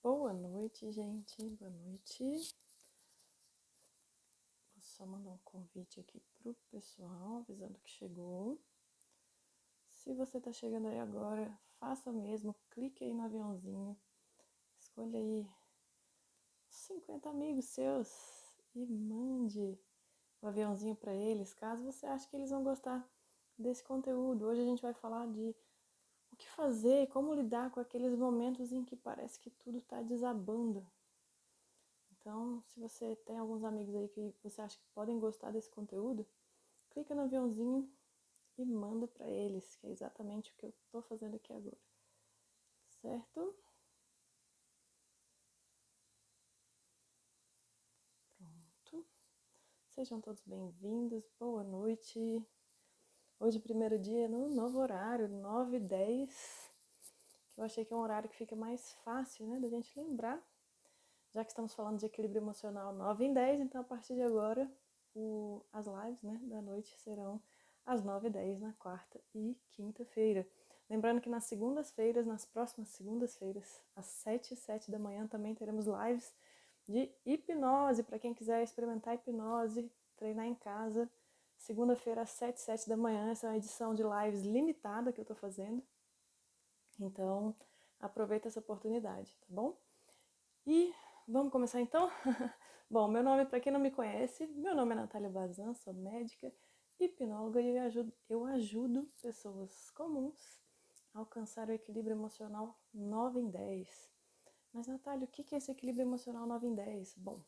Boa noite, gente. Boa noite. Vou só mandar um convite aqui pro pessoal, avisando que chegou. Se você tá chegando aí agora, faça o mesmo. Clique aí no aviãozinho. Escolha aí 50 amigos seus e mande o aviãozinho para eles, caso você ache que eles vão gostar desse conteúdo. Hoje a gente vai falar de o que fazer, como lidar com aqueles momentos em que parece que tudo tá desabando. Então, se você tem alguns amigos aí que você acha que podem gostar desse conteúdo, clica no aviãozinho e manda para eles, que é exatamente o que eu estou fazendo aqui agora. Certo? Pronto. Sejam todos bem-vindos. Boa noite. Hoje, primeiro dia no novo horário, 9h10. Que eu achei que é um horário que fica mais fácil, né, da gente lembrar. Já que estamos falando de equilíbrio emocional 9h10, então a partir de agora as lives, né, da noite serão às 9h10 na quarta e quinta-feira. Lembrando que nas segundas-feiras, nas próximas segundas-feiras, às 7 e 7 da manhã, também teremos lives de hipnose, para quem quiser experimentar hipnose, treinar em casa. Segunda-feira, às 7 e 7 da manhã, essa é uma edição de lives limitada que eu estou fazendo. Então, aproveita essa oportunidade, tá bom? E vamos começar então? Bom, meu nome, para quem não me conhece, meu nome é Natália Bazan, sou médica, hipnóloga e eu ajudo pessoas comuns a alcançar o equilíbrio emocional 9 em 10. Mas, Natália, o que é esse equilíbrio emocional 9 em 10? Bom,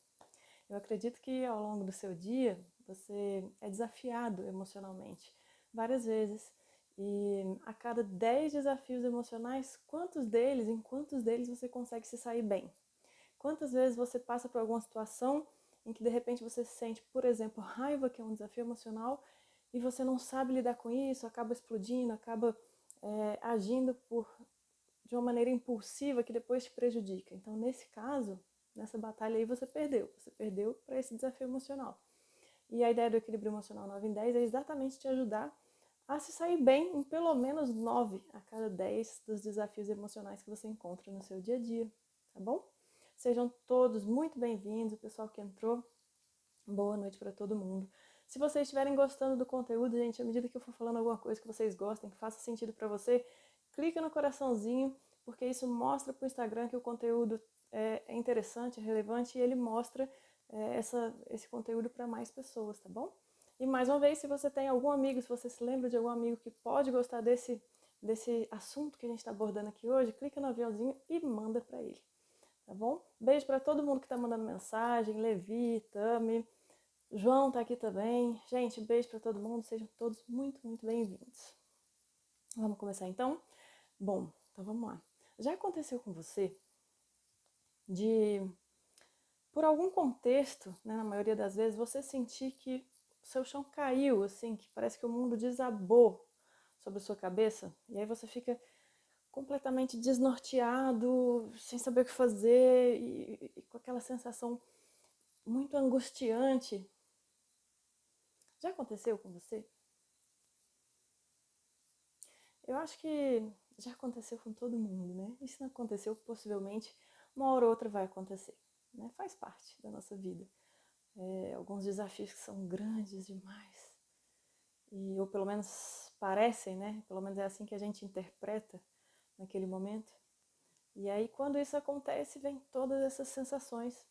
eu acredito que ao longo do seu dia você é desafiado emocionalmente várias vezes. E a cada 10 desafios emocionais, em quantos deles você consegue se sair bem? Quantas vezes você passa por alguma situação em que de repente você sente, por exemplo, raiva, que é um desafio emocional, e você não sabe lidar com isso, acaba explodindo, acaba agindo de uma maneira impulsiva que depois te prejudica. Então, nesse caso, nessa batalha aí, você perdeu para esse desafio emocional. E a ideia do equilíbrio emocional 9 em 10 é exatamente te ajudar a se sair bem em pelo menos 9 a cada 10 dos desafios emocionais que você encontra no seu dia a dia, tá bom? Sejam todos muito bem-vindos, o pessoal que entrou, boa noite para todo mundo. Se vocês estiverem gostando do conteúdo, gente, à medida que eu for falando alguma coisa que vocês gostem, que faça sentido para você, clica no coraçãozinho, porque isso mostra para o Instagram que o conteúdo é interessante, é relevante, e ele mostra esse conteúdo para mais pessoas, tá bom? E mais uma vez, se você tem algum amigo, se você se lembra de algum amigo que pode gostar desse assunto que a gente está abordando aqui hoje, clica no aviãozinho e manda para ele, tá bom? Beijo para todo mundo que está mandando mensagem, Levi, Tami, João tá aqui também. Gente, beijo para todo mundo, sejam todos muito, muito bem-vindos. Vamos começar então? Bom, então vamos lá. Já aconteceu com você de, por algum contexto, né, na maioria das vezes, você sentir que o seu chão caiu, assim, que parece que o mundo desabou sobre a sua cabeça? E aí você fica completamente desnorteado, sem saber o que fazer e com aquela sensação muito angustiante. Já aconteceu com você? Eu acho que já aconteceu com todo mundo, né? E se não aconteceu, possivelmente uma hora ou outra vai acontecer, né? Faz parte da nossa vida. Alguns desafios que são grandes demais, ou pelo menos parecem, né? Pelo menos é assim que a gente interpreta naquele momento. E aí, quando isso acontece, vem todas essas sensações.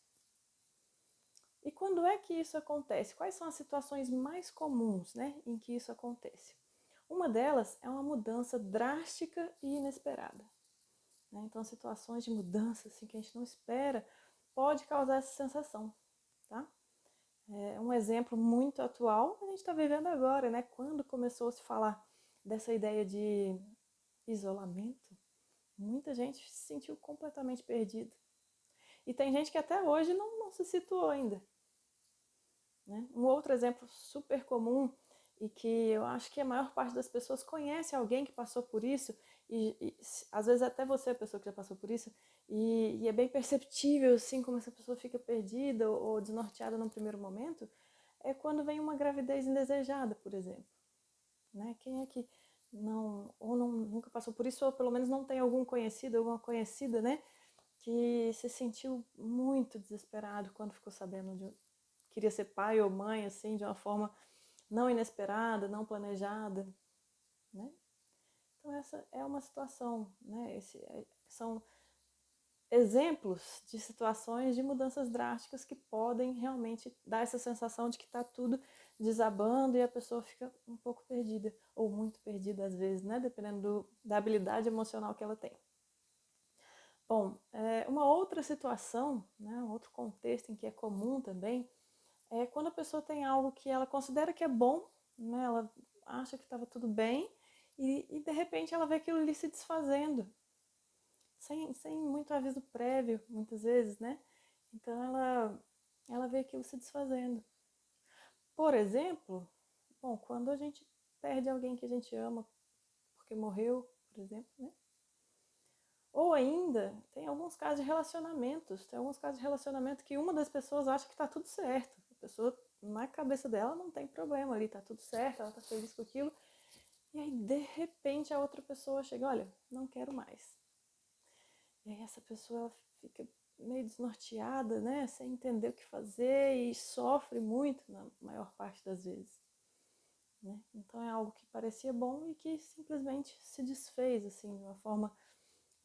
E quando é que isso acontece? Quais são as situações mais comuns, né, em que isso acontece? Uma delas é uma mudança drástica e inesperada, né? Então, situações de mudança assim, que a gente não espera pode causar essa sensação, tá? Um exemplo muito atual a gente está vivendo agora, né? Quando começou a se falar dessa ideia de isolamento, muita gente se sentiu completamente perdida. E tem gente que até hoje não se situou ainda, né? Um outro exemplo super comum e que eu acho que a maior parte das pessoas conhece alguém que passou por isso, e às vezes até você é a pessoa que já passou por isso, e é bem perceptível assim como essa pessoa fica perdida ou desnorteada num primeiro momento, é quando vem uma gravidez indesejada, por exemplo, né? Quem é que nunca passou por isso, ou pelo menos não tem algum conhecido, alguma conhecida, né, que se sentiu muito desesperado quando ficou sabendo queria ser pai ou mãe, assim, de uma forma não inesperada, não planejada, né? Então essa é uma situação, né? São exemplos de situações de mudanças drásticas que podem realmente dar essa sensação de que está tudo desabando e a pessoa fica um pouco perdida, ou muito perdida às vezes, né? Dependendo da habilidade emocional que ela tem. Bom, uma outra situação, né, um outro contexto em que é comum também, é quando a pessoa tem algo que ela considera que é bom, né, ela acha que estava tudo bem, e de repente ela vê aquilo ali se desfazendo, sem muito aviso prévio, muitas vezes, né? Então ela vê aquilo se desfazendo. Por exemplo, bom, quando a gente perde alguém que a gente ama porque morreu, por exemplo, né? Ou ainda, tem alguns casos de relacionamentos, tem alguns casos de relacionamento que uma das pessoas acha que está tudo certo. A pessoa, na cabeça dela, não tem problema ali, está tudo certo, ela está feliz com aquilo. E aí, de repente, a outra pessoa chega, olha, não quero mais. E aí essa pessoa fica meio desnorteada, né, sem entender o que fazer e sofre muito na maior parte das vezes. Né? Então é algo que parecia bom e que simplesmente se desfez, assim, de uma forma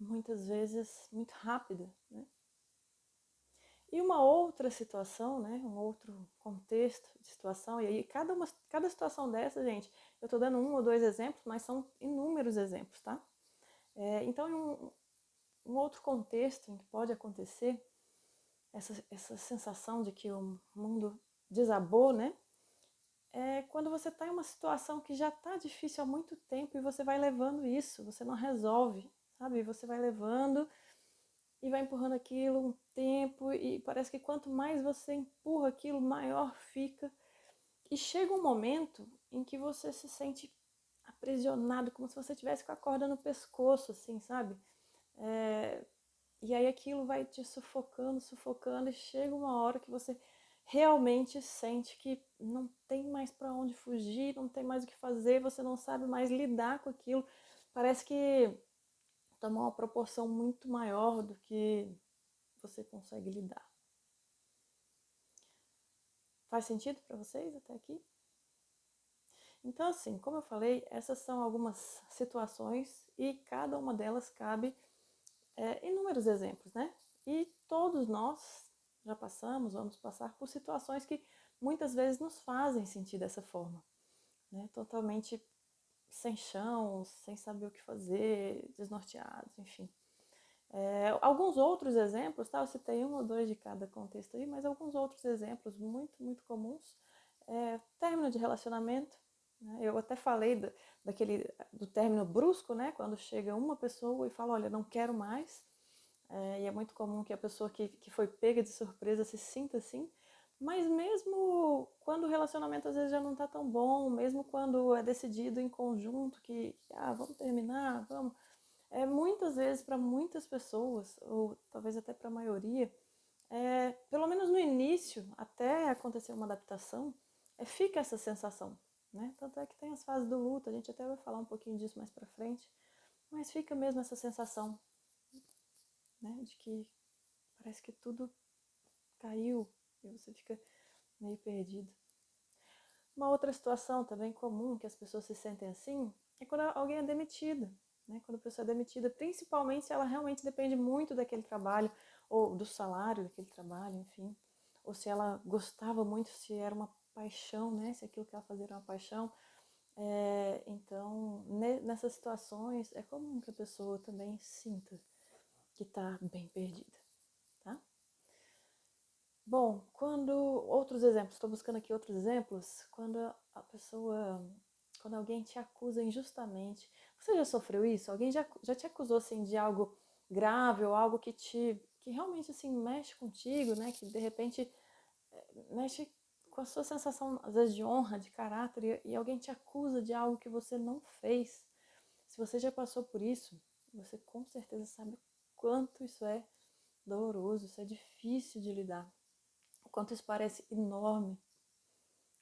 muitas vezes muito rápida, né? E uma outra situação, né, um outro contexto de situação, e aí cada situação dessa, gente, eu estou dando um ou dois exemplos, mas são inúmeros exemplos, tá? Então, em um outro contexto em que pode acontecer essa sensação de que o mundo desabou, né? É quando você está em uma situação que já está difícil há muito tempo e você vai levando isso, você não resolve, sabe? Você vai levando e vai empurrando aquilo um tempo e parece que quanto mais você empurra aquilo, maior fica. E chega um momento em que você se sente aprisionado, como se você tivesse com a corda no pescoço, assim, sabe? E aí aquilo vai te sufocando, sufocando, e chega uma hora que você realmente sente que não tem mais para onde fugir, não tem mais o que fazer, você não sabe mais lidar com aquilo. Parece que tomou uma proporção muito maior do que você consegue lidar. Faz sentido para vocês até aqui? Então, assim, como eu falei, essas são algumas situações e cada uma delas cabe inúmeros exemplos, né? E todos nós já passamos, vamos passar por situações que muitas vezes nos fazem sentir dessa forma, né? Totalmente sem chão, sem saber o que fazer, desnorteados, enfim. Alguns outros exemplos, tá? Eu citei um ou dois de cada contexto aí, mas alguns outros exemplos muito, muito comuns. Término de relacionamento, né? Eu até falei do término brusco, né? Quando chega uma pessoa e fala, olha, não quero mais. E é muito comum que a pessoa que foi pega de surpresa se sinta assim. Mas mesmo quando o relacionamento às vezes já não está tão bom, mesmo quando é decidido em conjunto que vamos terminar, vamos, muitas vezes para muitas pessoas, ou talvez até para a maioria, pelo menos no início, até acontecer uma adaptação, fica essa sensação, né? Tanto é que tem as fases do luto, a gente até vai falar um pouquinho disso mais para frente, mas fica mesmo essa sensação, né, de que parece que tudo caiu e você fica meio perdido. Uma outra situação também comum que as pessoas se sentem assim é quando alguém é demitido, né? Quando a pessoa é demitida, principalmente se ela realmente depende muito daquele trabalho ou do salário daquele trabalho, enfim, ou se ela gostava muito, se era uma paixão, né? Se aquilo que ela fazia era uma paixão. Então, nessas situações, é comum que a pessoa também sinta que está bem perdida, tá? Bom, outros exemplos, estou buscando aqui outros exemplos, quando alguém te acusa injustamente, você já sofreu isso? Alguém já te acusou assim de algo grave ou algo que realmente assim mexe contigo, né? Que de repente mexe com a sua sensação às vezes de honra, de caráter e alguém te acusa de algo que você não fez. Se você já passou por isso, você com certeza sabe o quanto isso é doloroso, isso é difícil de lidar. O quanto isso parece enorme,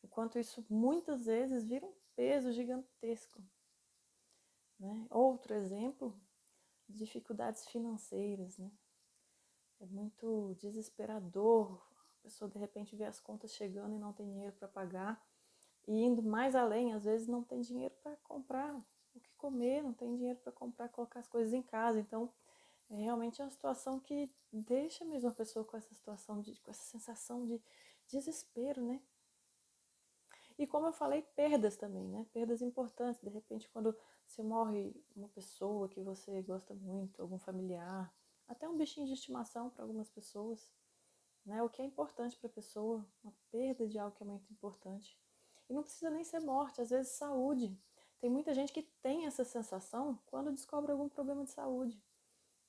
o quanto isso muitas vezes vira um peso gigantesco. Né? Outro exemplo, dificuldades financeiras. Né? É muito desesperador. A pessoa de repente vê as contas chegando e não tem dinheiro para pagar. E indo mais além, às vezes não tem dinheiro para comprar o que comer, não tem dinheiro para comprar, colocar as coisas em casa. Então, é realmente uma situação que deixa mesmo a pessoa com essa situação, com essa sensação de desespero, né? E como eu falei, perdas também, né? Perdas importantes. De repente, quando você morre uma pessoa que você gosta muito, algum familiar, até um bichinho de estimação para algumas pessoas, né? O que é importante para a pessoa, uma perda de algo que é muito importante. E não precisa nem ser morte, às vezes saúde. Tem muita gente que tem essa sensação quando descobre algum problema de saúde,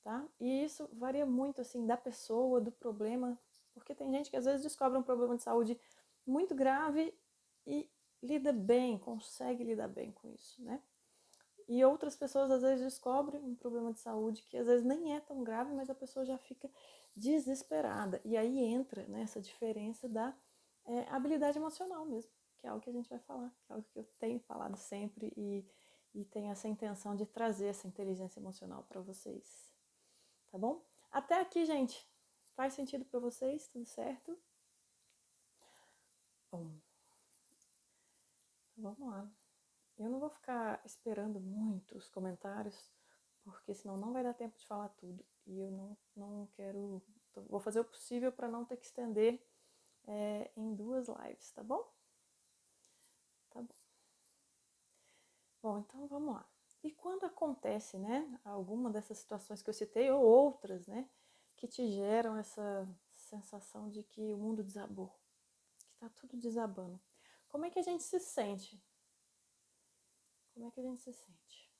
tá? E isso varia muito, assim, da pessoa, do problema, porque tem gente que às vezes descobre um problema de saúde muito grave e lida bem, consegue lidar bem com isso, né? E outras pessoas às vezes descobrem um problema de saúde que às vezes nem é tão grave, mas a pessoa já fica desesperada. E aí entra nessa diferença da habilidade emocional mesmo, que é algo que a gente vai falar, que é algo que eu tenho falado sempre e tenho essa intenção de trazer essa inteligência emocional para vocês. Tá bom? Até aqui, gente. Faz sentido para vocês? Tudo certo? Bom, então vamos lá. Eu não vou ficar esperando muitos comentários, porque senão não vai dar tempo de falar tudo. E eu não quero. Vou fazer o possível para não ter que estender em 2 lives, tá bom? Tá bom. Bom, então vamos lá. E quando acontece, né, alguma dessas situações que eu citei, ou outras, né, que te geram essa sensação de que o mundo desabou, que tá tudo desabando, como é que a gente se sente? Como é que a gente se sente?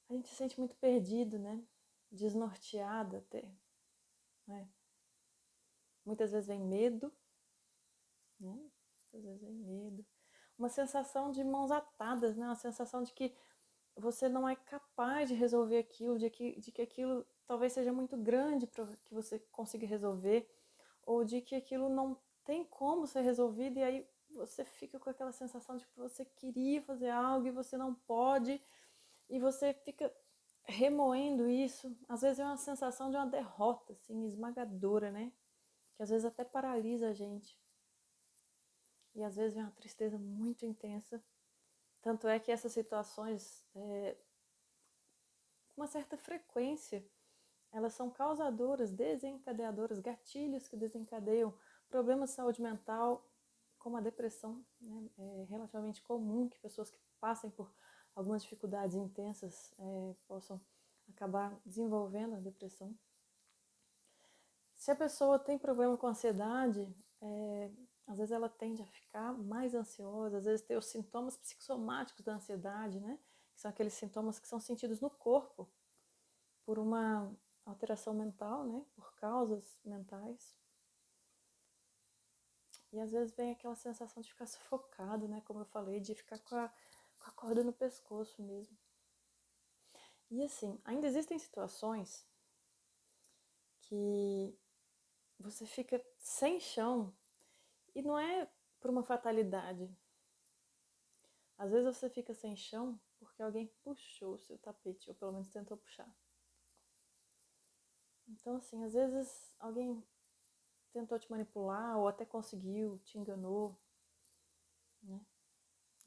A gente se sente muito perdido, né? Desnorteado até, né? Muitas vezes vem medo, né? Muitas vezes vem medo. Uma sensação de mãos atadas, né? Uma sensação de que você não é capaz de resolver aquilo, de que aquilo talvez seja muito grande para que você consiga resolver, ou de que aquilo não tem como ser resolvido, e aí você fica com aquela sensação de que você queria fazer algo e você não pode, e você fica remoendo isso. Às vezes é uma sensação de uma derrota, assim, esmagadora, né? Que às vezes até paralisa a gente. E às vezes é uma tristeza muito intensa. Tanto é que essas situações, com uma certa frequência, elas são causadoras, desencadeadoras, gatilhos que desencadeiam problemas de saúde mental, como a depressão, né? É relativamente comum que pessoas que passem por algumas dificuldades intensas possam acabar desenvolvendo a depressão. Se a pessoa tem problema com ansiedade, às vezes ela tende a ficar mais ansiosa, às vezes tem os sintomas psicossomáticos da ansiedade, né? Que são aqueles sintomas que são sentidos no corpo por uma alteração mental, né? Por causas mentais. E às vezes vem aquela sensação de ficar sufocado, né? Como eu falei, de ficar com a corda no pescoço mesmo. E assim, ainda existem situações que você fica sem chão e não é por uma fatalidade. Às vezes você fica sem chão porque alguém puxou o seu tapete, ou pelo menos tentou puxar. Então, assim, às vezes alguém tentou te manipular, ou até conseguiu, te enganou, né?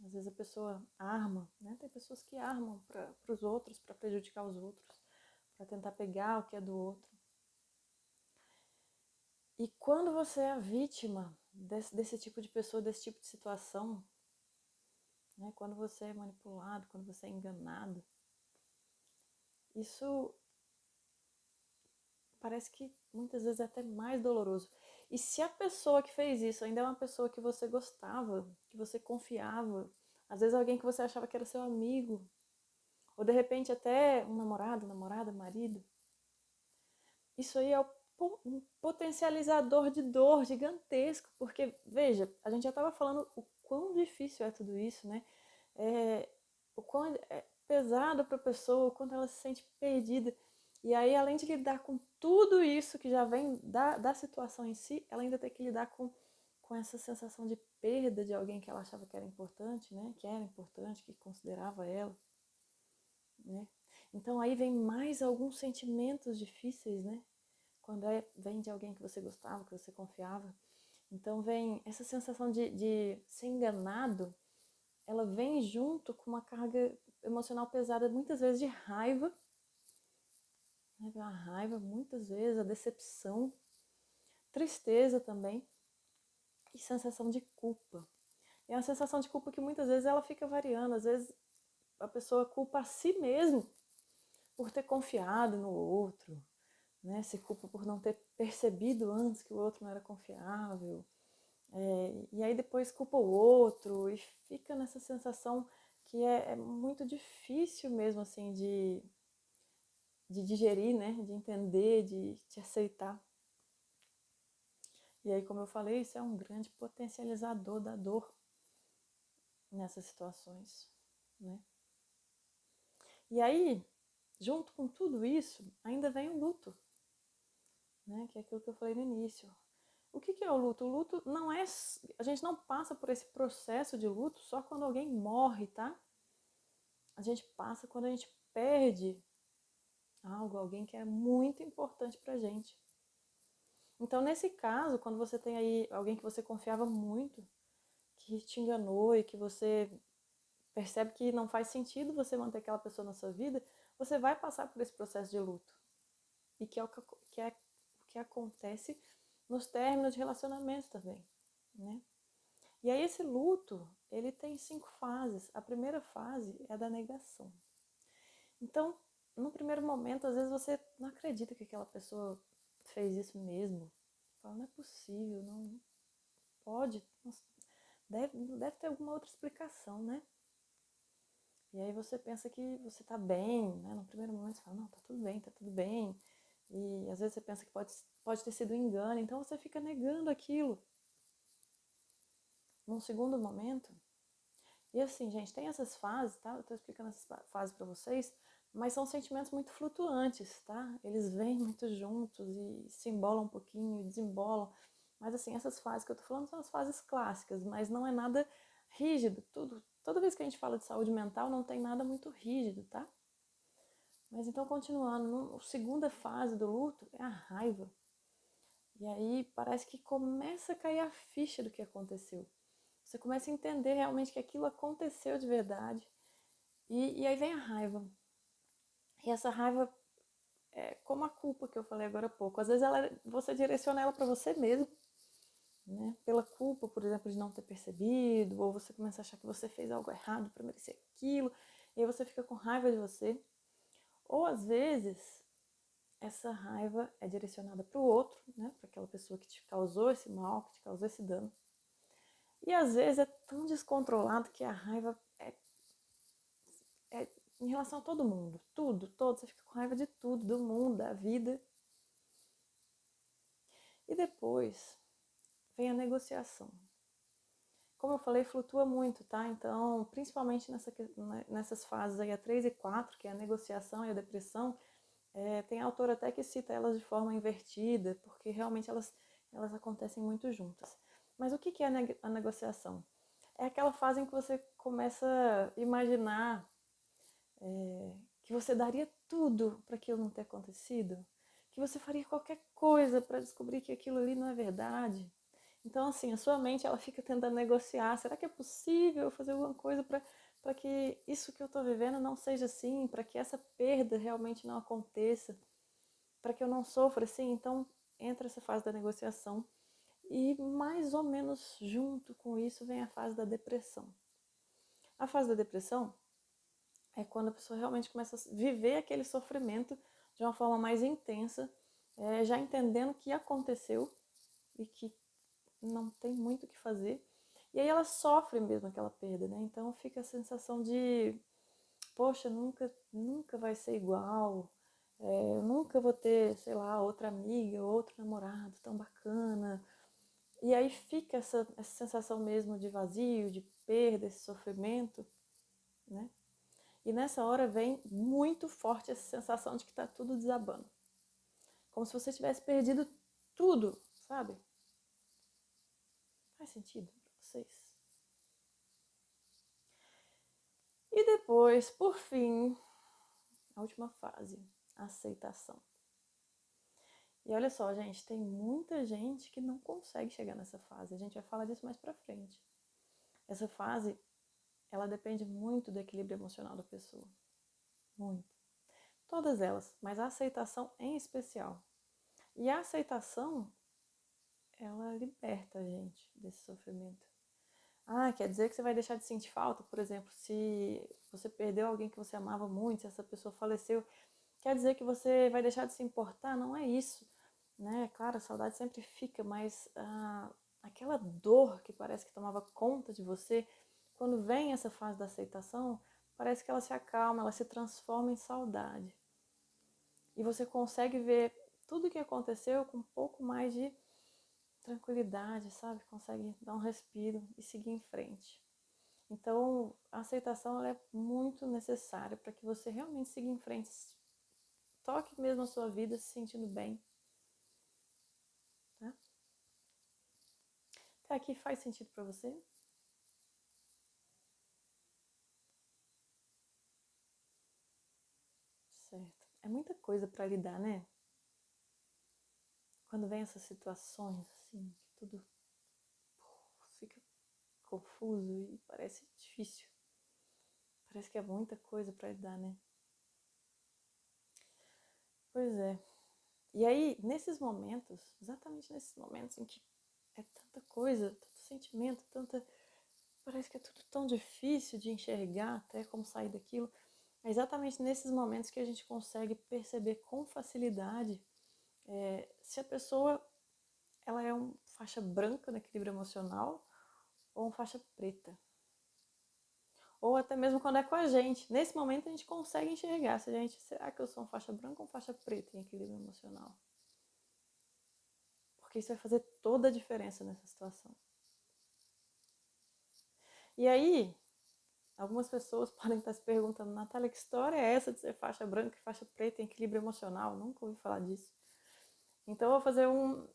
Às vezes a pessoa arma, né? Tem pessoas que armam para os outros, para prejudicar os outros, para tentar pegar o que é do outro. E quando você é a vítima desse tipo de pessoa, desse tipo de situação, né? Quando você é manipulado, quando você é enganado, isso parece que muitas vezes é até mais doloroso. E se a pessoa que fez isso ainda é uma pessoa que você gostava, que você confiava, às vezes alguém que você achava que era seu amigo, ou de repente até um namorado, namorada, marido, isso aí é um potencializador de dor gigantesco, porque, veja, a gente já estava falando o quão difícil é tudo isso, né? O quão é pesado para a pessoa, o quanto ela se sente perdida. E aí, além de lidar com tudo isso que já vem da situação em si, ela ainda tem que lidar com essa sensação de perda de alguém que ela achava que era importante, né? Que era importante, que considerava ela, né? Então aí vem mais alguns sentimentos difíceis, né? Quando vem de alguém que você gostava, que você confiava. Então vem essa sensação de ser enganado, ela vem junto com uma carga emocional pesada, muitas vezes de raiva, né? A raiva, muitas vezes, a decepção, tristeza também, e sensação de culpa. E é uma sensação de culpa que muitas vezes ela fica variando, às vezes a pessoa culpa a si mesmo por ter confiado no outro, né? Se culpa por não ter percebido antes que o outro não era confiável. E aí depois culpa o outro e fica nessa sensação que é muito difícil mesmo, assim, de digerir, né? De entender, de aceitar. E aí, como eu falei, isso é um grande potencializador da dor nessas situações, né? E aí, junto com tudo isso, ainda vem o luto, né? Que é aquilo que eu falei no início. O que é o luto? O luto não é... A gente não passa por esse processo de luto só quando alguém morre, tá? A gente passa quando a gente perde algo, alguém que é muito importante pra gente. Então, nesse caso, quando você tem aí alguém que você confiava muito, que te enganou e que você percebe que não faz sentido você manter aquela pessoa na sua vida, você vai passar por esse processo de luto. E que é o que acontece nos términos de relacionamentos também, né? E aí esse luto, ele tem 5 fases. A primeira fase é a da negação. Então, no primeiro momento, às vezes você não acredita que aquela pessoa fez isso mesmo. Fala, não é possível, não pode, deve ter alguma outra explicação, né? E aí você pensa que você tá bem, né? No primeiro momento você fala, não, tá tudo bem, tá tudo bem. E às vezes você pensa que pode ter sido um engano, então você fica negando aquilo. Num segundo momento, e assim, gente, tem essas fases, tá? Eu tô explicando essas fases pra vocês, mas são sentimentos muito flutuantes, tá? Eles vêm muito juntos e se embolam um pouquinho e desembolam. Mas assim, essas fases que eu tô falando são as fases clássicas, mas não é nada rígido. Toda vez que a gente fala de saúde mental, não tem nada muito rígido, tá? Mas então, continuando, a segunda fase do luto é a raiva. E aí parece que começa a cair a ficha do que aconteceu. Você começa a entender realmente que aquilo aconteceu de verdade. E aí vem a raiva. E essa raiva é como a culpa que eu falei agora há pouco. Às vezes você direciona ela para você mesmo, né? Pela culpa, por exemplo, de não ter percebido, ou você começa a achar que você fez algo errado para merecer aquilo, e aí você fica com raiva de você. Ou às vezes essa raiva é direcionada para o outro, né? Para aquela pessoa que te causou esse mal, que te causou esse dano. E às vezes é tão descontrolado que a raiva é em relação a todo mundo, tudo, todo, você fica com raiva de tudo, do mundo, da vida. E depois vem a negociação. Como eu falei, flutua muito, tá? Então, principalmente nessas fases aí, a 3 e 4, que é a negociação e a depressão, tem autor até que cita elas de forma invertida, porque realmente elas acontecem muito juntas. Mas o que é a negociação? É aquela fase em que você começa a imaginar que você daria tudo para aquilo não ter acontecido, que você faria qualquer coisa para descobrir que aquilo ali não é verdade. Então, assim, a sua mente ela fica tentando negociar. Será que é possível fazer alguma coisa para que isso que eu estou vivendo não seja assim, para que essa perda realmente não aconteça, para que eu não sofra assim? Então, entra essa fase da negociação e mais ou menos junto com isso vem a fase da depressão. A fase da depressão é quando a pessoa realmente começa a viver aquele sofrimento de uma forma mais intensa, já entendendo o que aconteceu e que não tem muito o que fazer. E aí ela sofre mesmo aquela perda, né? Então fica a sensação de, poxa, nunca vai ser igual, eu nunca vou ter, sei lá, outra amiga, outro namorado tão bacana. E aí fica essa sensação mesmo de vazio, de perda, esse sofrimento, né? E nessa hora vem muito forte essa sensação de que tá tudo desabando. Como se você tivesse perdido tudo, sabe? Faz sentido pra vocês? E depois, por fim, a última fase, a aceitação. E olha só, gente, tem muita gente que não consegue chegar nessa fase. A gente vai falar disso mais pra frente. Essa fase, ela depende muito do equilíbrio emocional da pessoa. Muito. Todas elas, mas a aceitação em especial. E a aceitação, ela liberta a gente desse sofrimento. Ah, quer dizer que você vai deixar de sentir falta? Por exemplo, se você perdeu alguém que você amava muito, se essa pessoa faleceu, quer dizer que você vai deixar de se importar? Não é isso, né? Claro, a saudade sempre fica, mas aquela dor que parece que tomava conta de você, quando vem essa fase da aceitação, parece que ela se acalma, ela se transforma em saudade. E você consegue ver tudo o que aconteceu com um pouco mais de tranquilidade, sabe? Consegue dar um respiro e seguir em frente. Então, a aceitação ela é muito necessária para que você realmente siga em frente, toque mesmo a sua vida se sentindo bem. Tá? Até aqui faz sentido para você? Certo. É muita coisa para lidar, né? Quando vem essas situações, assim, que tudo fica confuso e parece difícil. Parece que é muita coisa para lidar, né? Pois é. E aí, nesses momentos, exatamente nesses momentos em que é tanta coisa, tanto sentimento, tanta. Parece que é tudo tão difícil de enxergar até como sair daquilo. É exatamente nesses momentos que a gente consegue perceber com facilidade se a pessoa ela é um faixa branca no equilíbrio emocional ou um faixa preta. Ou até mesmo quando é com a gente. Nesse momento a gente consegue enxergar se a gente, será que eu sou um faixa branca ou um faixa preta em equilíbrio emocional? Porque isso vai fazer toda a diferença nessa situação. E aí, algumas pessoas podem estar se perguntando, Natália, que história é essa de ser faixa branca e faixa preta em equilíbrio emocional? Nunca ouvi falar disso. Então eu vou fazer um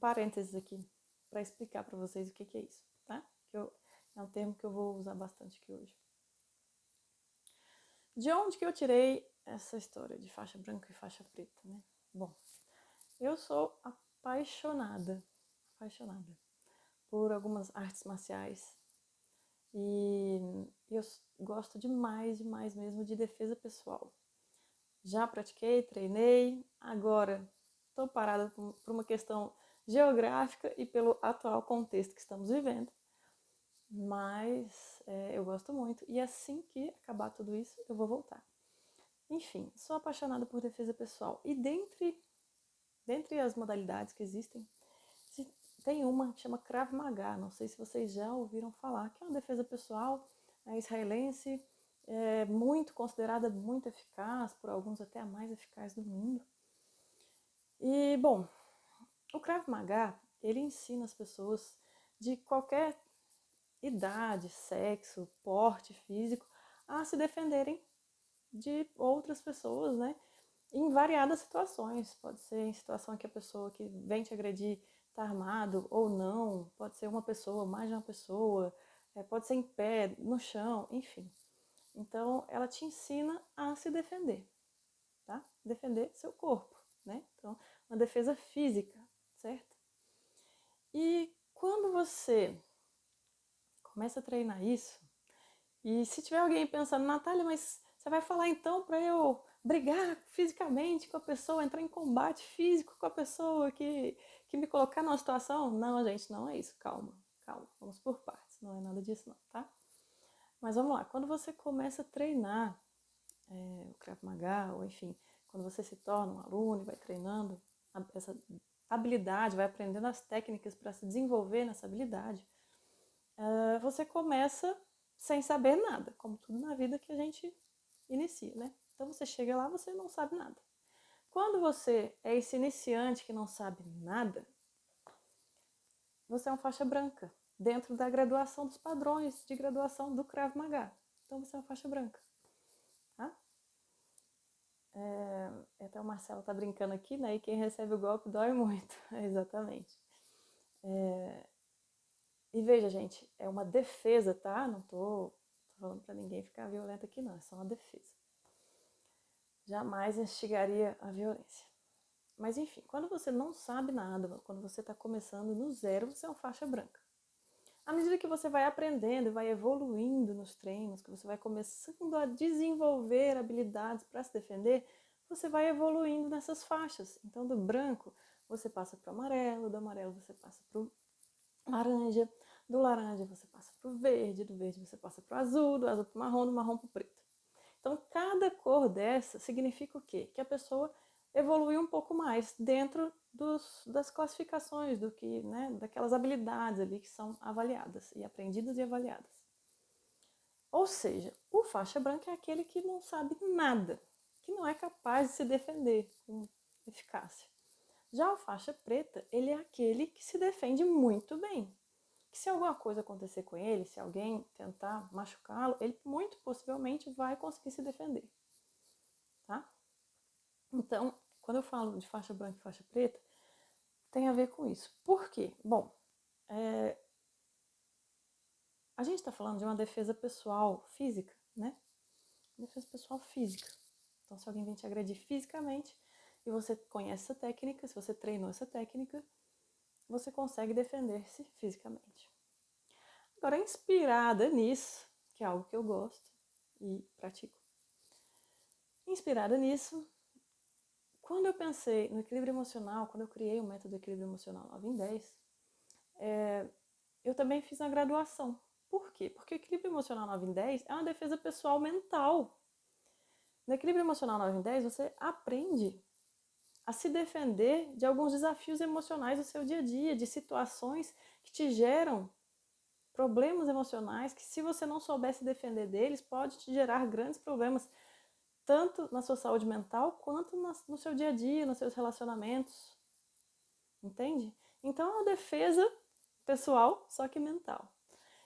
parênteses aqui para explicar para vocês o que é isso, tá? É um termo que eu vou usar bastante aqui hoje. De onde que eu tirei essa história de faixa branca e faixa preta, né? Bom, eu sou apaixonada por algumas artes marciais e eu gosto demais mesmo de defesa pessoal. Já pratiquei, treinei, agora estou parada por uma questão geográfica e pelo atual contexto que estamos vivendo. Mas eu gosto muito e assim que acabar tudo isso eu vou voltar. Enfim, sou apaixonada por defesa pessoal e dentre as modalidades que existem, tem uma que chama Krav Maga, não sei se vocês já ouviram falar, que é uma defesa pessoal israelense, muito considerada muito eficaz, por alguns até a mais eficaz do mundo. E, bom, o Krav Maga, ele ensina as pessoas de qualquer idade, sexo, porte físico, a se defenderem de outras pessoas, né? Em variadas situações. Pode ser em situação que a pessoa que vem te agredir está armado ou não, pode ser uma pessoa, mais de uma pessoa, pode ser em pé, no chão, enfim. Então, ela te ensina a se defender, tá? Defender seu corpo, né? Então, uma defesa física, certo? E quando você começa a treinar isso, e se tiver alguém pensando, Natália, mas você vai falar então para eu brigar fisicamente com a pessoa, entrar em combate físico com a pessoa que me colocar numa situação? Não, gente, não é isso. Calma, vamos por partes. Não é nada disso não, tá? Mas vamos lá, quando você começa a treinar o Krav Maga, ou enfim, quando você se torna um aluno e vai treinando essa habilidade, vai aprendendo as técnicas para se desenvolver nessa habilidade, você começa sem saber nada, como tudo na vida que a gente inicia, né? Então você chega lá, você não sabe nada. Quando você é esse iniciante que não sabe nada, você é uma faixa branca, dentro da graduação dos padrões de graduação do Krav Maga. Então você é uma faixa branca, tá? Até o Marcelo tá brincando aqui, né? E quem recebe o golpe dói muito. Exatamente. E veja, gente, é uma defesa, tá? Não tô falando pra ninguém ficar violento aqui, não. É só uma defesa. jamais instigaria a violência. Mas enfim, quando você não sabe nada, quando você está começando no zero, você é uma faixa branca. À medida que você vai aprendendo e vai evoluindo nos treinos, que você vai começando a desenvolver habilidades para se defender, você vai evoluindo nessas faixas. Então, do branco, você passa para o amarelo, do amarelo você passa para o laranja, do laranja você passa para o verde, do verde você passa para o azul, do azul para o marrom, do marrom para o preto. Então, cada cor dessa significa o quê? Que a pessoa evoluiu um pouco mais dentro das classificações, do que, né, daquelas habilidades ali que são avaliadas, e aprendidas e avaliadas. Ou seja, o faixa branca é aquele que não sabe nada, que não é capaz de se defender com eficácia. Já o faixa preta, ele é aquele que se defende muito bem. Que se alguma coisa acontecer com ele, se alguém tentar machucá-lo, ele muito possivelmente vai conseguir se defender. Tá? Então, quando eu falo de faixa branca e faixa preta, tem a ver com isso. Por quê? Bom, a gente está falando de uma defesa pessoal física, né? Defesa pessoal física. Então, se alguém vem te agredir fisicamente e você conhece essa técnica, se você treinou essa técnica, você consegue defender-se fisicamente. Agora, inspirada nisso, que é algo que eu gosto e pratico, inspirada nisso, quando eu pensei no equilíbrio emocional, quando eu criei o método equilíbrio emocional 9 em 10, eu também fiz uma graduação. Por quê? Porque o equilíbrio emocional 9 em 10 é uma defesa pessoal mental. No equilíbrio emocional 9 em 10, você aprende a se defender de alguns desafios emocionais do seu dia a dia, de situações que te geram problemas emocionais que, se você não souber se defender deles, pode te gerar grandes problemas, tanto na sua saúde mental, quanto no seu dia a dia, nos seus relacionamentos. Entende? Então é uma defesa pessoal, só que mental.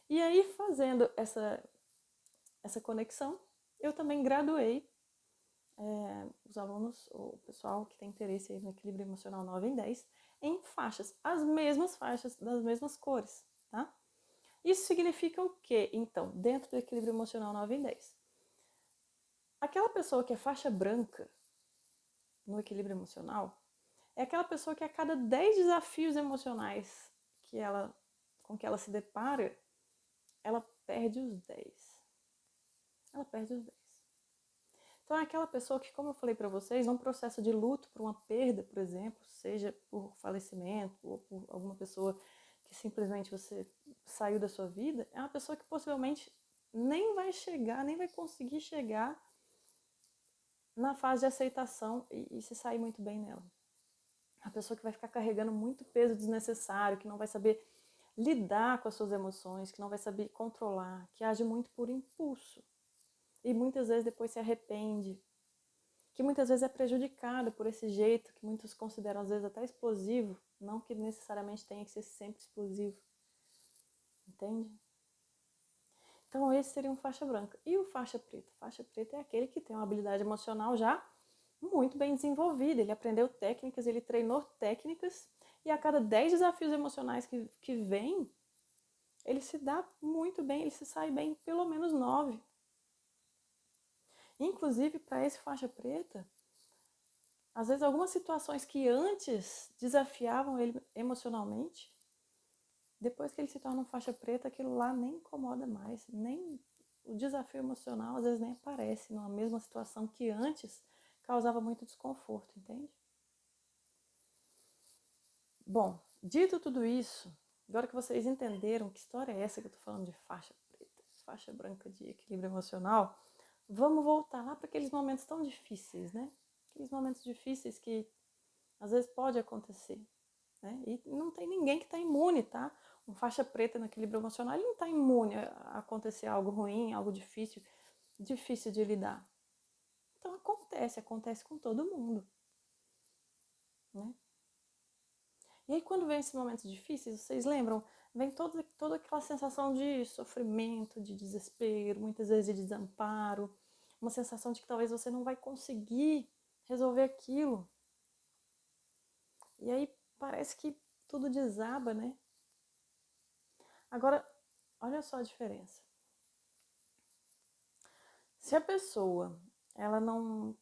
E aí, fazendo essa conexão, eu também graduei os alunos, o pessoal que tem interesse aí no equilíbrio emocional 9 em 10, em faixas, as mesmas faixas, das mesmas cores, tá? Isso significa o quê, então, dentro do equilíbrio emocional 9 em 10? Aquela pessoa que é faixa branca no equilíbrio emocional é aquela pessoa que a cada 10 desafios emocionais com que ela se depara, ela perde os 10. Ela perde os 10. Então é aquela pessoa que, como eu falei para vocês, num processo de luto por uma perda, por exemplo, seja por falecimento ou por alguma pessoa que simplesmente você saiu da sua vida, é uma pessoa que possivelmente nem vai chegar, nem vai conseguir chegar na fase de aceitação e se sair muito bem nela. A pessoa que vai ficar carregando muito peso desnecessário, que não vai saber lidar com as suas emoções, que não vai saber controlar, que age muito por impulso. E muitas vezes depois se arrepende, que muitas vezes é prejudicado por esse jeito, que muitos consideram às vezes até explosivo, não que necessariamente tenha que ser sempre explosivo. Entende? Então esse seria um faixa branca. E o faixa preta? Faixa preta é aquele que tem uma habilidade emocional já muito bem desenvolvida. Ele aprendeu técnicas, ele treinou técnicas, e a cada 10 desafios emocionais que vem, ele se dá muito bem, ele se sai bem pelo menos 9. Inclusive, para esse faixa preta, às vezes algumas situações que antes desafiavam ele emocionalmente, depois que ele se torna um faixa preta, aquilo lá nem incomoda mais, nem o desafio emocional às vezes nem aparece numa mesma situação que antes causava muito desconforto, entende? Bom, dito tudo isso, agora que vocês entenderam que história é essa que eu tô falando de faixa preta, faixa branca de equilíbrio emocional, vamos voltar lá para aqueles momentos tão difíceis, né? Aqueles momentos difíceis que às vezes pode acontecer, né? E não tem ninguém que está imune, tá? Um faixa preta no equilíbrio emocional, ele não está imune a acontecer algo ruim, algo difícil de lidar. Então acontece com todo mundo, né? E aí, quando vem esses momentos difíceis, vocês lembram? Vem toda aquela sensação de sofrimento, de desespero, muitas vezes de desamparo, uma sensação de que talvez você não vai conseguir resolver aquilo. E aí parece que tudo desaba, né? Agora, olha só a diferença. Se a pessoa, ela não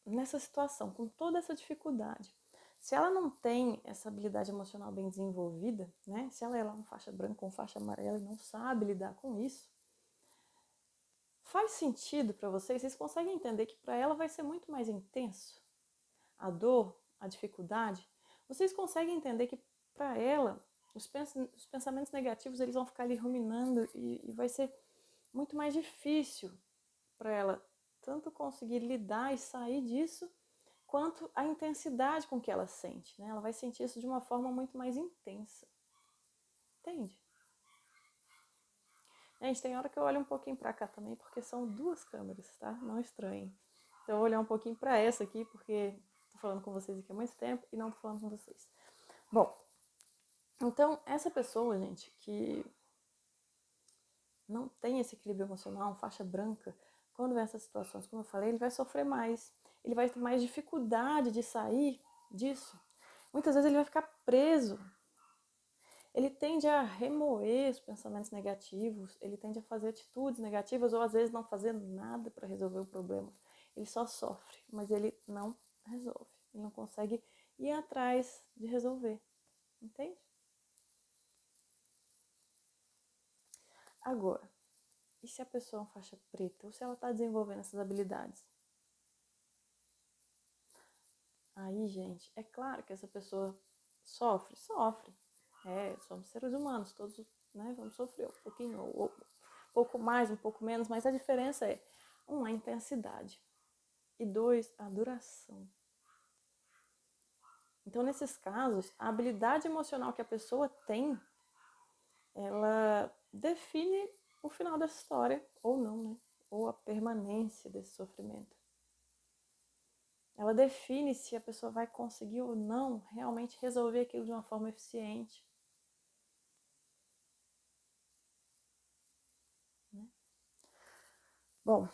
nessa situação, com toda essa dificuldade, se ela não tem essa habilidade emocional bem desenvolvida, né? Se ela é lá uma faixa branca ou uma faixa amarela e não sabe lidar com isso, faz sentido para vocês? Vocês conseguem entender que para ela vai ser muito mais intenso a dor, a dificuldade? Vocês conseguem entender que para ela os pensamentos negativos eles vão ficar ali ruminando e vai ser muito mais difícil para ela tanto conseguir lidar e sair disso, quanto a intensidade com que ela sente, né? Ela vai sentir isso de uma forma muito mais intensa. Entende? Gente, tem hora que eu olho um pouquinho para cá também, porque são duas câmeras, tá? Não estranhem. Então eu vou olhar um pouquinho para essa aqui, porque tô falando com vocês aqui há muito tempo e não tô falando com vocês. Bom, então essa pessoa, gente, que não tem esse equilíbrio emocional, faixa branca, quando vem essas situações, como eu falei, ele vai sofrer mais. Ele vai ter mais dificuldade de sair disso. Muitas vezes ele vai ficar preso. Ele tende a remoer os pensamentos negativos, ele tende a fazer atitudes negativas ou às vezes não fazer nada para resolver o problema. Ele só sofre, mas ele não resolve. Ele não consegue ir atrás de resolver. Entende? Agora, e se a pessoa é uma faixa preta? Ou se ela está desenvolvendo essas habilidades? Aí, gente, é claro que essa pessoa sofre. Somos seres humanos, todos, né, vamos sofrer um pouquinho, ou um pouco mais, um pouco menos, mas a diferença é, a intensidade, e dois, a duração. Então, nesses casos, a habilidade emocional que a pessoa tem, ela define o final dessa história, ou não, né? Ou a permanência desse sofrimento. Ela define se a pessoa vai conseguir ou não realmente resolver aquilo de uma forma eficiente. Né? Bom,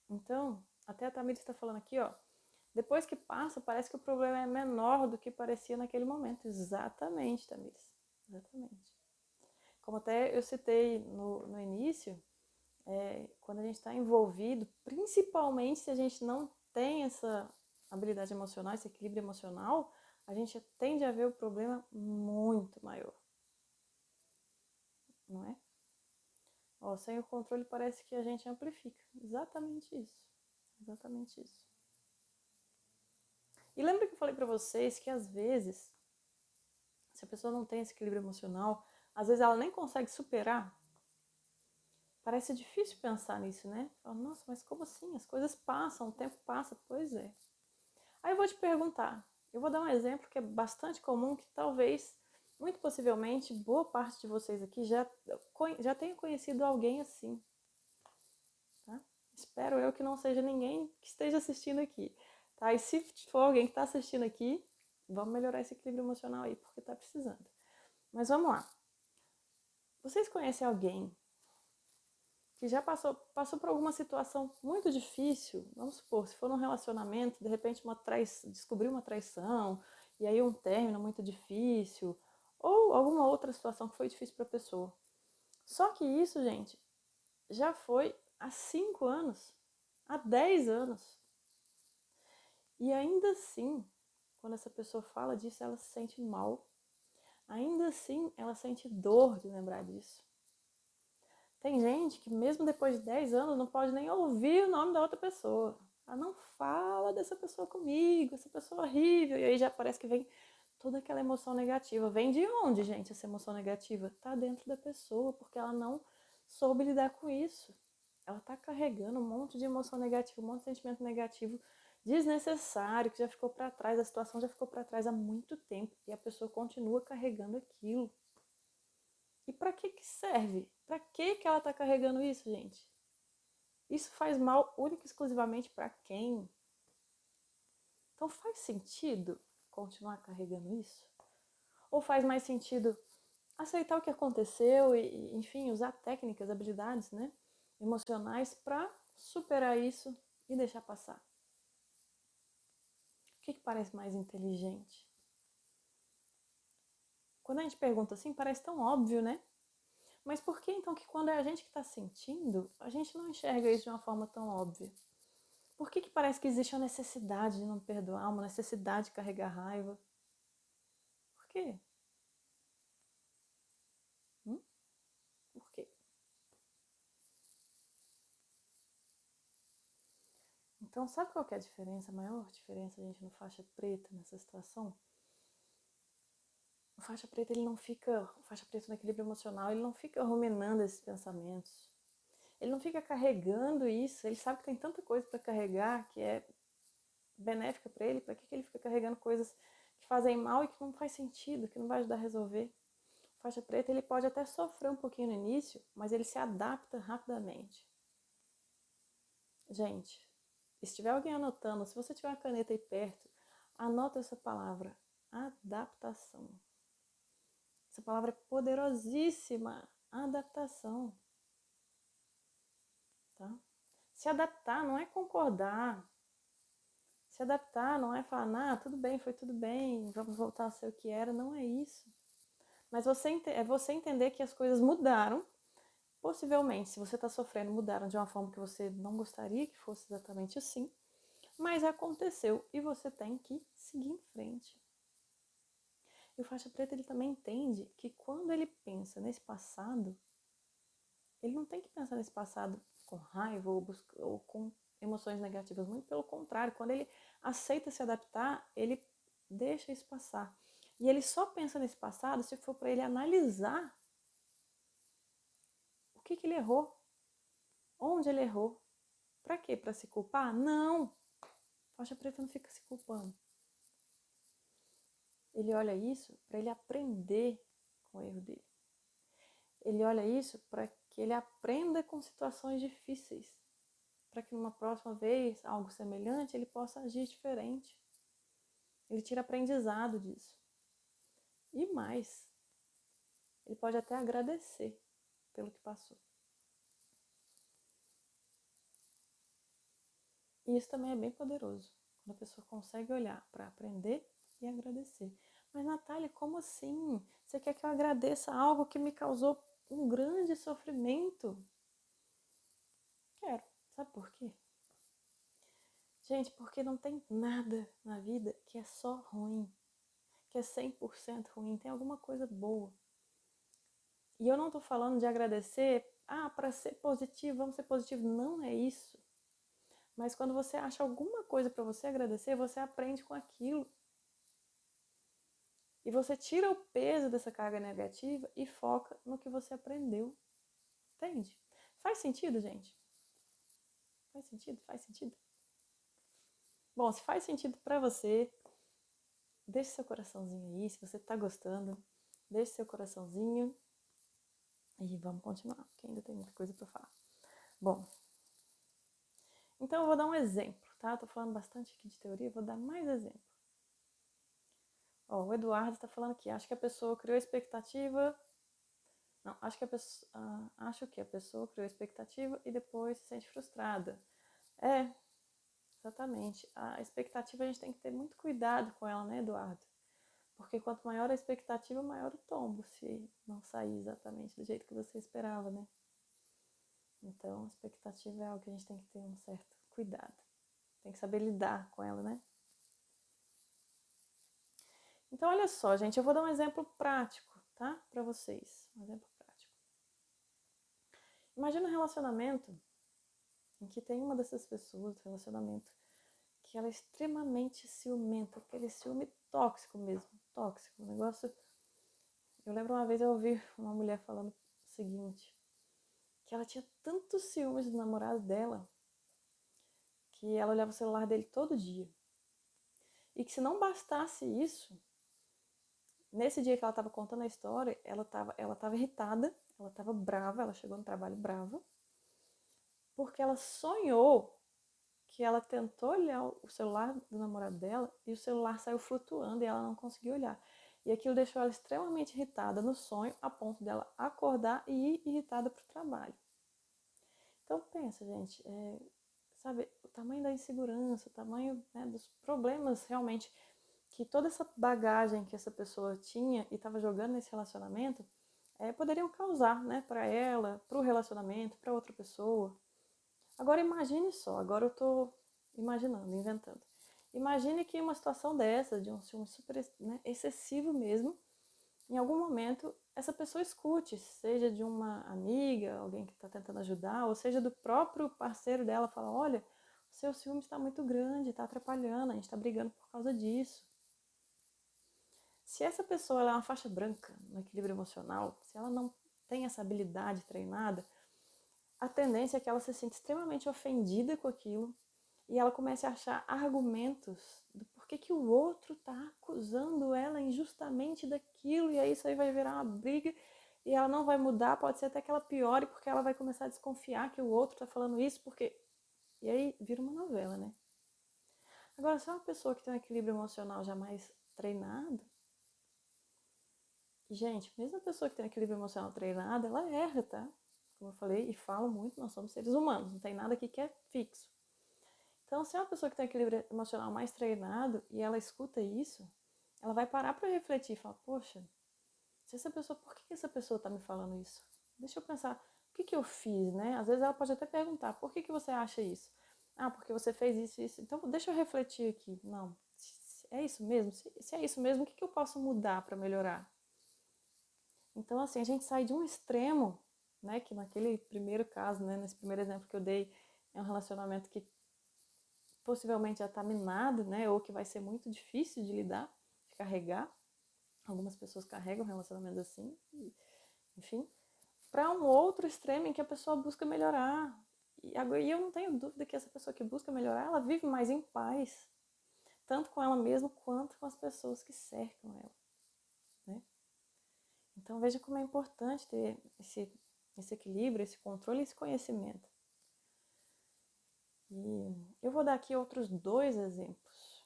então, até a Tamires está falando aqui, ó. Depois que passa, parece que o problema é menor do que parecia naquele momento. Exatamente, Tamires. Exatamente. Como até eu citei no início, quando a gente está envolvido, principalmente se a gente não tem essa habilidade emocional, esse equilíbrio emocional, a gente tende a ver o problema muito maior. Não é? Ó, sem o controle parece que a gente amplifica. Exatamente isso. Exatamente isso. E lembra que eu falei para vocês que às vezes, se a pessoa não tem esse equilíbrio emocional, às vezes ela nem consegue superar. Parece difícil pensar nisso, né? Nossa, mas como assim? As coisas passam, o tempo passa. Pois é. Aí eu vou te perguntar, eu vou dar um exemplo que é bastante comum, que talvez, muito possivelmente, boa parte de vocês aqui já tenha conhecido alguém assim. Tá? Espero eu que não seja ninguém que esteja assistindo aqui. Tá? E se for alguém que está assistindo aqui, vamos melhorar esse equilíbrio emocional aí, porque está precisando. Mas vamos lá. Vocês conhecem alguém que já passou por alguma situação muito difícil? Vamos supor, se for num relacionamento, de repente descobriu uma traição, e aí um término muito difícil, ou alguma outra situação que foi difícil para a pessoa. Só que isso, gente, já foi há 5 anos, há 10 anos. E ainda assim, quando essa pessoa fala disso, ela se sente mal. Ainda assim, ela sente dor de lembrar disso. Tem gente que mesmo depois de 10 anos não pode nem ouvir o nome da outra pessoa. Ela não fala dessa pessoa comigo, essa pessoa horrível. E aí já parece que vem toda aquela emoção negativa. Vem de onde, gente, essa emoção negativa? Tá dentro da pessoa, porque ela não soube lidar com isso. Ela tá carregando um monte de emoção negativa, um monte de sentimento negativo desnecessário, que já ficou para trás, a situação já ficou para trás há muito tempo. E a pessoa continua carregando aquilo. E para que serve? Para que ela está carregando isso, gente? Isso faz mal única e exclusivamente para quem? Então faz sentido continuar carregando isso? Ou faz mais sentido aceitar o que aconteceu e enfim, usar técnicas, habilidades, né, emocionais para superar isso e deixar passar? O que parece mais inteligente? Quando a gente pergunta assim, parece tão óbvio, né? Mas por que então que quando é a gente que está sentindo, a gente não enxerga isso de uma forma tão óbvia? Por que parece que existe uma necessidade de não perdoar, uma necessidade de carregar raiva? Por quê? Por quê? Então, sabe qual que é a diferença, a maior diferença, gente, no faixa preta nessa situação? O faixa preta, o faixa preta no equilíbrio emocional, ele não fica ruminando esses pensamentos. Ele não fica carregando isso, ele sabe que tem tanta coisa para carregar que é benéfica para ele, para que ele fica carregando coisas que fazem mal e que não faz sentido, que não vai ajudar a resolver. O faixa preta, ele pode até sofrer um pouquinho no início, mas ele se adapta rapidamente. Gente, se tiver alguém anotando, se você tiver uma caneta aí perto, anota essa palavra, adaptação. Essa palavra é poderosíssima, adaptação. Tá? Se adaptar não é concordar. Se adaptar não é falar, tudo bem, foi tudo bem, vamos voltar a ser o que era. Não é isso. Mas é você entender que as coisas mudaram. Possivelmente, se você está sofrendo, mudaram de uma forma que você não gostaria que fosse exatamente assim. Mas aconteceu e você tem que seguir em frente. E o faixa preta, ele também entende que quando ele pensa nesse passado, ele não tem que pensar nesse passado com raiva ou com emoções negativas. Muito pelo contrário, quando ele aceita se adaptar, ele deixa isso passar. E ele só pensa nesse passado se for para ele analisar o que ele errou, onde ele errou. Para quê? Para se culpar? Não! Faixa preta não fica se culpando. Ele olha isso para ele aprender com o erro dele. Ele olha isso para que ele aprenda com situações difíceis, para que numa próxima vez, algo semelhante, ele possa agir diferente. Ele tira aprendizado disso. E mais, ele pode até agradecer pelo que passou. E isso também é bem poderoso, quando a pessoa consegue olhar para aprender e agradecer. Mas, Natália, como assim? Você quer que eu agradeça algo que me causou um grande sofrimento? Quero. Sabe por quê? Gente, porque não tem nada na vida que é só ruim, que é 100% ruim. Tem alguma coisa boa. E eu não tô falando de agradecer, para ser positivo, vamos ser positivo. Não é isso. Mas quando você acha alguma coisa para você agradecer, você aprende com aquilo. E você tira o peso dessa carga negativa e foca no que você aprendeu. Entende? Faz sentido, gente? Faz sentido? Faz sentido? Bom, se faz sentido para você, deixe seu coraçãozinho aí. Se você tá gostando, deixe seu coraçãozinho. E vamos continuar, que ainda tem muita coisa para falar. Bom, então eu vou dar um exemplo, tá? Tô falando bastante aqui de teoria, vou dar mais exemplo. Ó, o Eduardo está falando aqui, acho que a pessoa criou expectativa. Não, acho que a pessoa criou expectativa e depois se sente frustrada. É, exatamente. A expectativa a gente tem que ter muito cuidado com ela, né, Eduardo? Porque quanto maior a expectativa, maior o tombo, se não sair exatamente do jeito que você esperava, né? Então, a expectativa é algo que a gente tem que ter um certo cuidado. Tem que saber lidar com ela, né? Então, olha só, gente, eu vou dar um exemplo prático, tá? Para vocês. Um exemplo prático. Imagina um relacionamento em que tem uma dessas pessoas do relacionamento que ela é extremamente ciumenta, aquele ciúme tóxico mesmo, tóxico. Um negócio. Eu lembro uma vez eu ouvi uma mulher falando o seguinte, que ela tinha tantos ciúmes do namorado dela que ela olhava o celular dele todo dia. E que se não bastasse isso, nesse dia que ela estava contando a história, ela estava irritada, ela estava brava, ela chegou no trabalho brava, porque ela sonhou que ela tentou olhar o celular do namorado dela e o celular saiu flutuando e ela não conseguiu olhar. E aquilo deixou ela extremamente irritada no sonho, a ponto dela acordar e ir irritada para o trabalho. Então pensa, gente, sabe, o tamanho da insegurança, o tamanho, né, dos problemas realmente que toda essa bagagem que essa pessoa tinha e estava jogando nesse relacionamento poderiam causar, né, para ela, para o relacionamento, para outra pessoa. Agora imagine só, agora eu tô imaginando, inventando. Imagine que uma situação dessa, de um ciúme super, né, excessivo mesmo, em algum momento essa pessoa escute, seja de uma amiga, alguém que está tentando ajudar, ou seja do próprio parceiro dela, fala, olha, o seu ciúme está muito grande, está atrapalhando, a gente está brigando por causa disso. Se essa pessoa ela é uma faixa branca no equilíbrio emocional, se ela não tem essa habilidade treinada, a tendência é que ela se sinta extremamente ofendida com aquilo e ela comece a achar argumentos do porquê que o outro está acusando ela injustamente daquilo, e aí isso aí vai virar uma briga e ela não vai mudar, pode ser até que ela piore, porque ela vai começar a desconfiar que o outro está falando isso, porque... E aí vira uma novela, né? Agora, se é uma pessoa que tem um equilíbrio emocional já mais treinado, gente, mesmo a pessoa que tem um equilíbrio emocional treinado, ela erra, tá? Como eu falei e falo muito, nós somos seres humanos, não tem nada aqui que é fixo. Então, se é uma pessoa que tem um equilíbrio emocional mais treinado e ela escuta isso, ela vai parar para refletir e falar, poxa, se essa pessoa, por que essa pessoa está me falando isso? Deixa eu pensar, o que eu fiz, né? Às vezes ela pode até perguntar, por que você acha isso? Ah, porque você fez isso e isso. Então, deixa eu refletir aqui. Não, é isso mesmo? Se é isso mesmo, o que eu posso mudar para melhorar? Então, assim, a gente sai de um extremo, né? Que naquele primeiro caso, né? Nesse primeiro exemplo que eu dei, é um relacionamento que possivelmente já está minado, né? Ou que vai ser muito difícil de lidar, de carregar. Algumas pessoas carregam relacionamentos assim, enfim. Para um outro extremo em que a pessoa busca melhorar. E eu não tenho dúvida que essa pessoa que busca melhorar, ela vive mais em paz, tanto com ela mesma quanto com as pessoas que cercam ela, né? Então veja como é importante ter esse equilíbrio, esse controle e esse conhecimento. E eu vou dar aqui outros dois exemplos.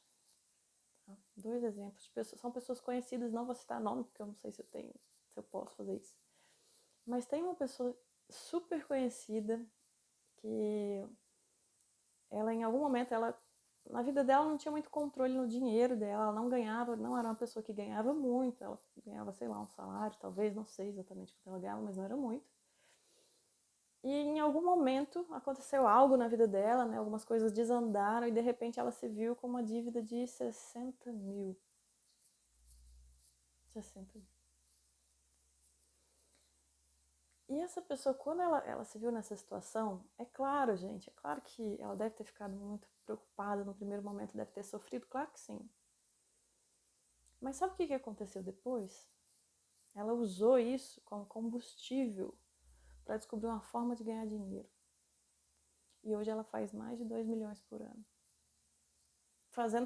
Tá? Dois exemplos de pessoas, são pessoas conhecidas, não vou citar nome, porque eu não sei se eu posso fazer isso. Mas tem uma pessoa super conhecida que ela em algum momento, na vida dela não tinha muito controle no dinheiro dela, ela não ganhava, não era uma pessoa que ganhava muito, ela ganhava, sei lá, um salário, talvez, não sei exatamente quanto ela ganhava, mas não era muito. E em algum momento aconteceu algo na vida dela, né? Algumas coisas desandaram e de repente ela se viu com uma dívida de 60 mil. 60 mil. E essa pessoa, quando ela se viu nessa situação, é claro, gente, é claro que ela deve ter ficado muito preocupada no primeiro momento, deve ter sofrido, claro que sim. Mas sabe o que aconteceu depois? Ela usou isso como combustível para descobrir uma forma de ganhar dinheiro. E hoje ela faz mais de 2 milhões por ano.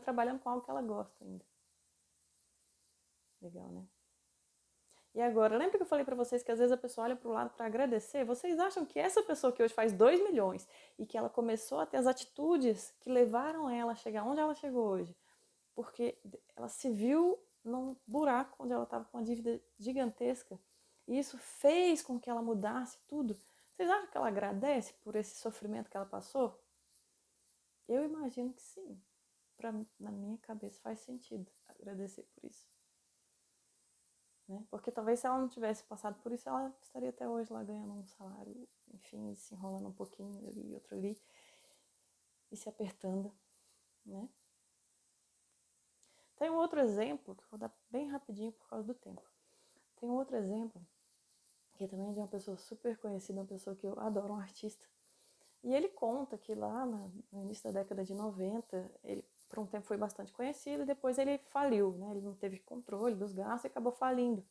Trabalhando com algo que ela gosta ainda. Legal, né? E agora, lembra que eu falei para vocês que às vezes a pessoa olha para o lado para agradecer? Vocês acham que essa pessoa que hoje faz 2 milhões e que ela começou a ter as atitudes que levaram ela a chegar onde ela chegou hoje, porque ela se viu num buraco onde ela estava com uma dívida gigantesca e isso fez com que ela mudasse tudo? Vocês acham que ela agradece por esse sofrimento que ela passou? Eu imagino que sim. Na minha cabeça faz sentido agradecer por isso. Né? Porque talvez se ela não tivesse passado por isso, ela estaria até hoje lá ganhando um salário, enfim, se enrolando um pouquinho ali, outro ali, e se apertando, né? Tem um outro exemplo, que eu vou dar bem rapidinho por causa do tempo. Tem um outro exemplo, que também é de uma pessoa super conhecida, uma pessoa que eu adoro, um artista. E ele conta que lá no início da década de 90, ele por um tempo foi bastante conhecido, e depois ele faliu, né? Ele não teve controle dos gastos e acabou falindo.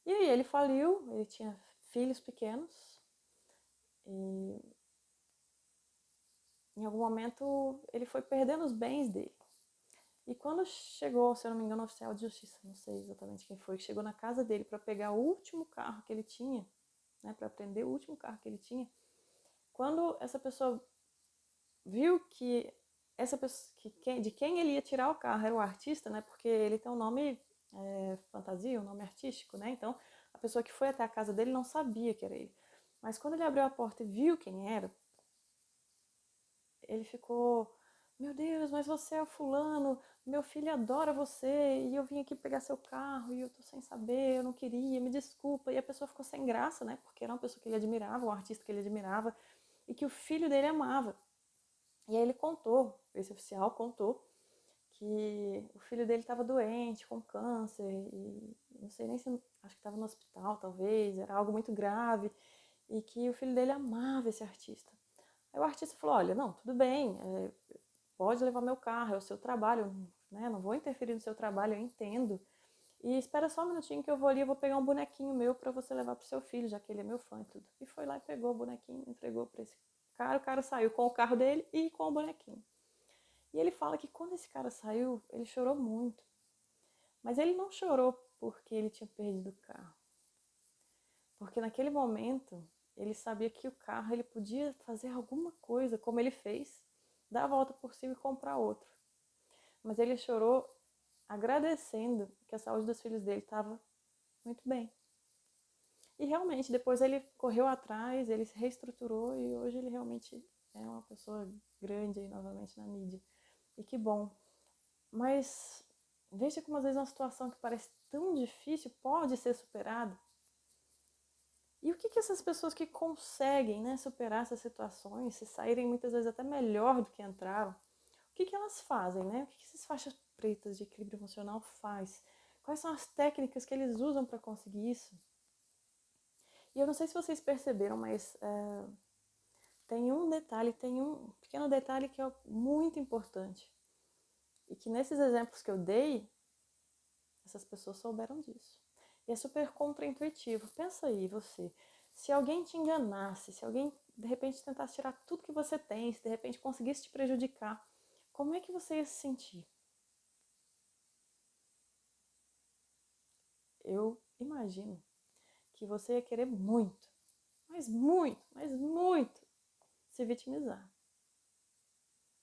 E aí ele faliu, ele tinha filhos pequenos, e em algum momento ele foi perdendo os bens dele. E quando chegou, se eu não me engano, o oficial de justiça, não sei exatamente quem foi, que chegou na casa dele para pegar o último carro que ele tinha, né, para prender o último carro que ele tinha, quando essa pessoa viu que essa pessoa, de quem ele ia tirar o carro era o artista, né, porque ele tem um nome fantasia, um nome artístico, né, então a pessoa que foi até a casa dele não sabia que era ele. Mas quando ele abriu a porta e viu quem era, ele ficou, meu Deus, mas você é o fulano, meu filho adora você, e eu vim aqui pegar seu carro, e eu tô sem saber, eu não queria, me desculpa. E a pessoa ficou sem graça, né, porque era uma pessoa que ele admirava, um artista que ele admirava, e que o filho dele amava. E aí ele contou, esse oficial contou, que o filho dele estava doente, com câncer, e não sei nem se, acho que estava no hospital, talvez, era algo muito grave, e que o filho dele amava esse artista. Aí o artista falou, olha, não, tudo bem, pode levar meu carro, é o seu trabalho, né? Não vou interferir no seu trabalho, eu entendo. E espera só um minutinho que eu vou ali, eu vou pegar um bonequinho meu para você levar pro seu filho, já que ele é meu fã e tudo. E foi lá e pegou o bonequinho, entregou para esse cara, o cara saiu com o carro dele e com o bonequinho. E ele fala que quando esse cara saiu, ele chorou muito. Mas ele não chorou porque ele tinha perdido o carro. Porque naquele momento, ele sabia que o carro ele podia fazer alguma coisa, como ele fez, dar a volta por cima e comprar outro. Mas ele chorou agradecendo que a saúde dos filhos dele estava muito bem. E realmente, depois ele correu atrás, ele se reestruturou e hoje ele realmente é uma pessoa grande aí novamente na mídia. E que bom. Mas veja como às vezes uma situação que parece tão difícil pode ser superada. E o que essas pessoas que conseguem, né, superar essas situações, se saírem muitas vezes até melhor do que entraram, o que elas fazem, né? O que essas faixas pretas de equilíbrio emocional faz? Quais são as técnicas que eles usam para conseguir isso? E eu não sei se vocês perceberam, mas tem um detalhe, tem um pequeno detalhe que é muito importante. E que nesses exemplos que eu dei, essas pessoas souberam disso. E é super contraintuitivo. Pensa aí, você. Se alguém te enganasse, se alguém de repente tentasse tirar tudo que você tem, se de repente conseguisse te prejudicar, como é que você ia se sentir? Eu imagino que você ia querer muito, mas muito se vitimizar.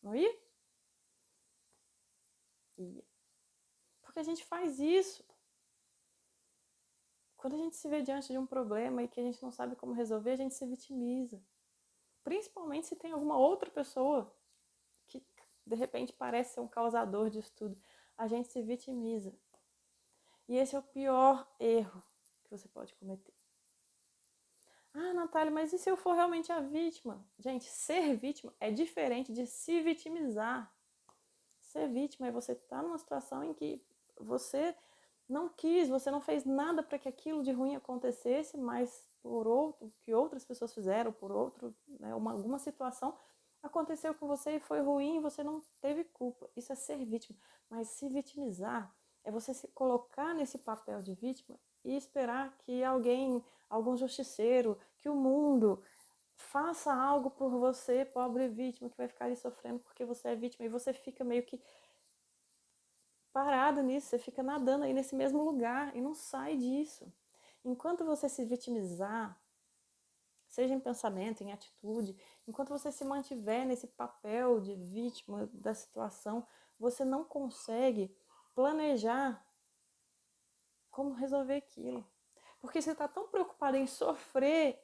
Não ia? Ia. Porque a gente faz isso. Quando a gente se vê diante de um problema e que a gente não sabe como resolver, a gente se vitimiza. Principalmente se tem alguma outra pessoa que de repente parece ser um causador disso tudo. A gente se vitimiza. E esse é o pior erro que você pode cometer. Ah, Natália, mas e se eu for realmente a vítima? Gente, ser vítima é diferente de se vitimizar. Ser vítima é você estar numa situação em que você não quis, você não fez nada para que aquilo de ruim acontecesse, mas por outro, que outras pessoas fizeram, por outro, né, alguma situação aconteceu com você e foi ruim e você não teve culpa. Isso é ser vítima. Mas se vitimizar é você se colocar nesse papel de vítima e esperar que alguém, algum justiceiro, que o mundo faça algo por você, pobre vítima, que vai ficar ali sofrendo porque você é vítima. E você fica meio que parado nisso, você fica nadando aí nesse mesmo lugar e não sai disso. Enquanto você se vitimizar, seja em pensamento, em atitude, enquanto você se mantiver nesse papel de vítima da situação, você não consegue planejar como resolver aquilo. Porque você está tão preocupado em sofrer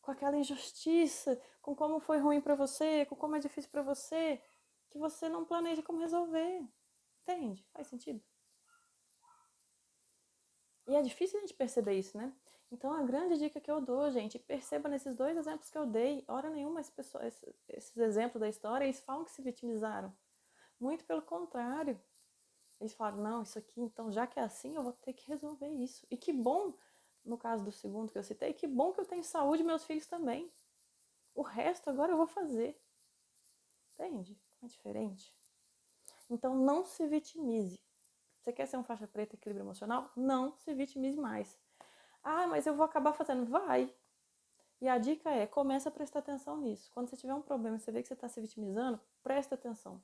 com aquela injustiça, com como foi ruim para você, com como é difícil para você, que você não planeja como resolver. Entende? Faz sentido? E é difícil a gente perceber isso, né? Então, a grande dica que eu dou, gente, perceba nesses dois exemplos que eu dei, hora nenhuma esses exemplos da história, eles falam que se vitimizaram. Muito pelo contrário. Eles falaram, não, isso aqui, então, já que é assim, eu vou ter que resolver isso. E que bom, no caso do segundo que eu citei, que bom que eu tenho saúde e meus filhos também. O resto agora eu vou fazer. Entende? É diferente. Então, não se vitimize. Você quer ser um faixa preta equilíbrio emocional? Não se vitimize mais. Ah, mas eu vou acabar fazendo. Vai. E a dica é, começa a prestar atenção nisso. Quando você tiver um problema e você vê que você está se vitimizando, presta atenção.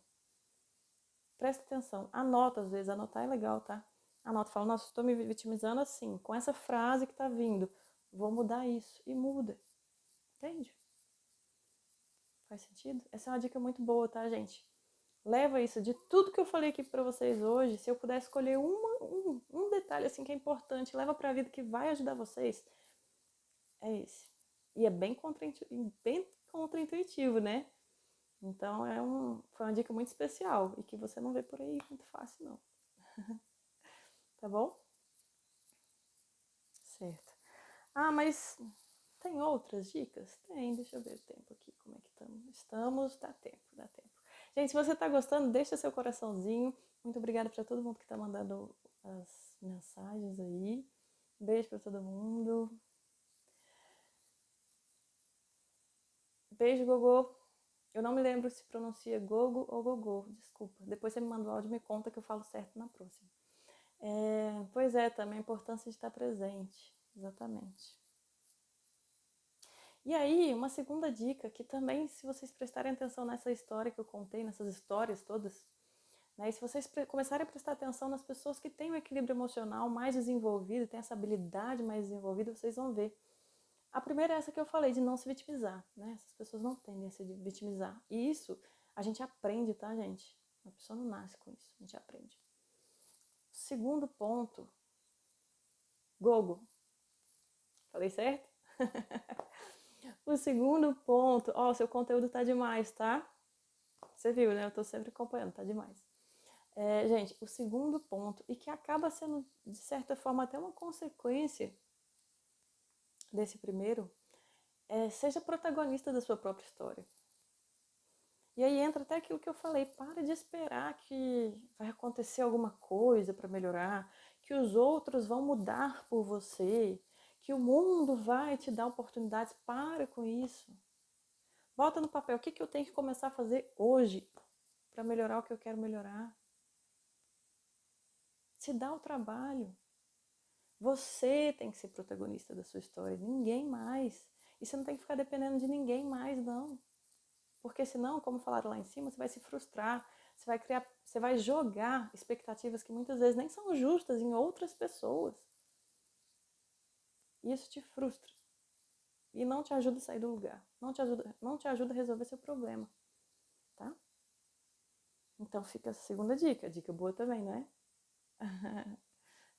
Presta atenção. Anota, às vezes. Anotar é legal, tá? Anota, fala, nossa, estou me vitimizando assim, com essa frase que está vindo. Vou mudar isso. E muda. Entende? Faz sentido? Essa é uma dica muito boa, tá, gente? Leva isso de tudo que eu falei aqui para vocês hoje. Se eu puder escolher um detalhe assim que é importante, leva para a vida que vai ajudar vocês, é esse. E é bem contraintuitivo, né? Então foi uma dica muito especial e que você não vê por aí muito fácil, não. Tá bom? Certo. Ah, mas tem outras dicas? Tem, deixa eu ver o tempo aqui, como é que estamos. Dá tempo. Gente, se você tá gostando, deixa seu coraçãozinho. Muito obrigada para todo mundo que tá mandando as mensagens aí. Beijo para todo mundo. Beijo, Gogô. Eu não me lembro se pronuncia Gogo ou Gogô, desculpa. Depois você me manda o áudio e me conta que eu falo certo na próxima. Pois é, também a importância de estar presente. Exatamente. E aí, uma segunda dica, que também, se vocês prestarem atenção nessa história que eu contei, nessas histórias todas, né, e se vocês começarem a prestar atenção nas pessoas que têm o equilíbrio emocional mais desenvolvido, têm essa habilidade mais desenvolvida, vocês vão ver. A primeira é essa que eu falei, de não se vitimizar, né? Essas pessoas não tendem a se vitimizar. E isso a gente aprende, tá, gente? A pessoa não nasce com isso, a gente aprende. Segundo ponto, Gogo. Falei certo? O segundo ponto, ó, seu conteúdo tá demais, tá? Você viu, né? Eu tô sempre acompanhando, tá demais. Gente, o segundo ponto, e que acaba sendo, de certa forma, até uma consequência desse primeiro, seja protagonista da sua própria história. E aí entra até aquilo que eu falei, para de esperar que vai acontecer alguma coisa para melhorar, que os outros vão mudar por você, que o mundo vai te dar oportunidades. Para com isso. Bota no papel o que eu tenho que começar a fazer hoje para melhorar o que eu quero melhorar. Se dá o trabalho. Você tem que ser protagonista da sua história, ninguém mais. E você não tem que ficar dependendo de ninguém mais, não. Porque senão, como falaram lá em cima, você vai se frustrar, você vai jogar expectativas que muitas vezes nem são justas em outras pessoas. E isso te frustra. E não te ajuda a sair do lugar. Não te ajuda a resolver seu problema. Tá? Então fica a segunda dica. Dica boa também, não é?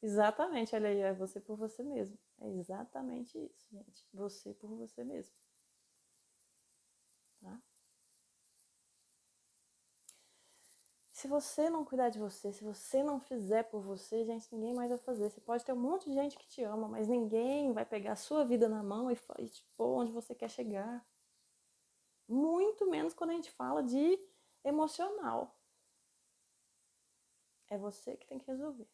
Exatamente, olha aí, é você por você mesmo. É exatamente isso, gente. Você por você mesmo. Tá? Se você não cuidar de você, se você não fizer por você, gente, ninguém mais vai fazer. Você pode ter um monte de gente que te ama, mas ninguém vai pegar a sua vida na mão e te pôr onde você quer chegar. Muito menos quando a gente fala de emocional. É você que tem que resolver.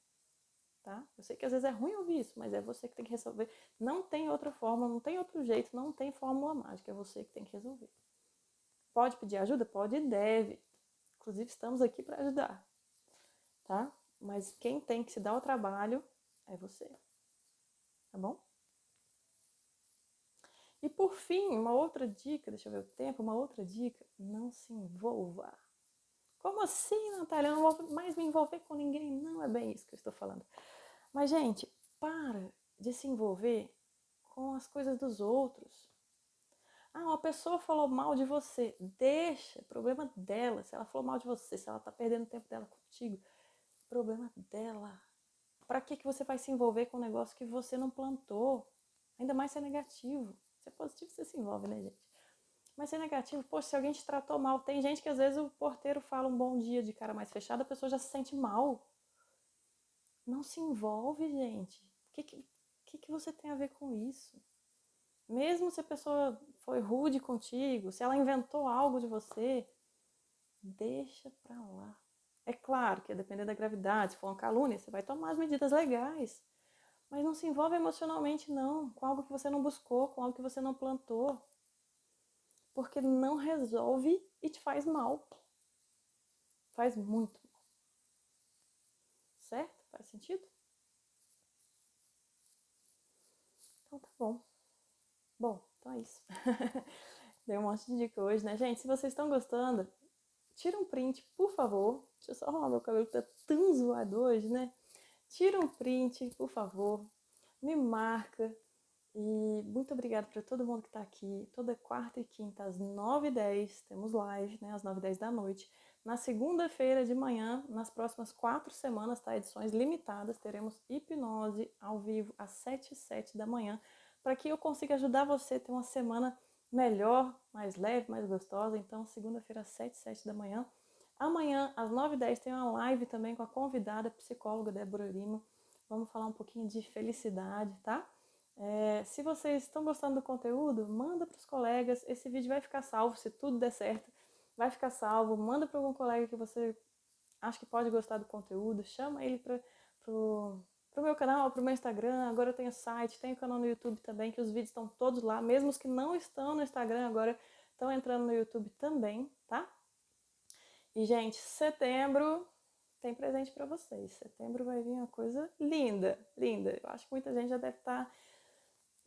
Tá? Eu sei que às vezes é ruim ouvir isso, mas é você que tem que resolver. Não tem outra forma, não tem outro jeito, não tem fórmula mágica. É você que tem que resolver. Pode pedir ajuda? Pode e deve. Inclusive, estamos aqui para ajudar. Tá? Mas quem tem que se dar o trabalho é você. Tá bom? E por fim, uma outra dica, deixa eu ver o tempo, uma outra dica, não se envolva. Como assim, Natália? Eu não vou mais me envolver com ninguém. Não é bem isso que eu estou falando. Mas, gente, para de se envolver com as coisas dos outros. Ah, uma pessoa falou mal de você. Deixa, problema dela. Se ela falou mal de você, se ela tá perdendo o tempo dela contigo, problema dela. Pra que você vai se envolver com um negócio que você não plantou? Ainda mais se é negativo. Se é positivo, você se envolve, né, gente? Mas se é negativo, poxa, se alguém te tratou mal, tem gente que às vezes o porteiro fala um bom dia de cara mais fechada, a pessoa já se sente mal. Não se envolve, gente. O que você tem a ver com isso? Mesmo se a pessoa foi rude contigo, se ela inventou algo de você, deixa pra lá. É claro que, a depender da gravidade, se for uma calúnia, você vai tomar as medidas legais. Mas não se envolve emocionalmente, não, com algo que você não buscou, com algo que você não plantou. Porque não resolve e te faz mal. Faz muito mal. Certo? Faz sentido? Então tá bom. Bom, então é isso. Dei um monte de dica hoje, né? Gente, se vocês estão gostando, tira um print, por favor. Deixa eu só arrumar meu cabelo que tá tão zoado hoje, né? Tira um print, por favor. Me marca. E muito obrigada para todo mundo que está aqui. Toda quarta e quinta, às 9h10, temos live, né? Às 9h10 da noite. Na segunda-feira de manhã, nas próximas 4 semanas, tá? Edições limitadas, teremos hipnose ao vivo às 7h07 da manhã, para que eu consiga ajudar você a ter uma semana melhor, mais leve, mais gostosa. Então, segunda-feira às 7h07 da manhã. Amanhã, às 9h10, tem uma live também com a convidada psicóloga Débora Lima. Vamos falar um pouquinho de felicidade, tá? Se vocês estão gostando do conteúdo, manda para os colegas. Esse vídeo vai ficar salvo se tudo der certo vai ficar salvo, manda para algum colega que você acha que pode gostar do conteúdo, chama ele pro meu canal, pro meu Instagram. Agora eu tenho site, tenho canal no YouTube também, que os vídeos estão todos lá, mesmo os que não estão no Instagram agora estão entrando no YouTube também, tá? E, gente, setembro tem presente para vocês. Setembro vai vir uma coisa linda, linda. Eu acho que muita gente já deve estar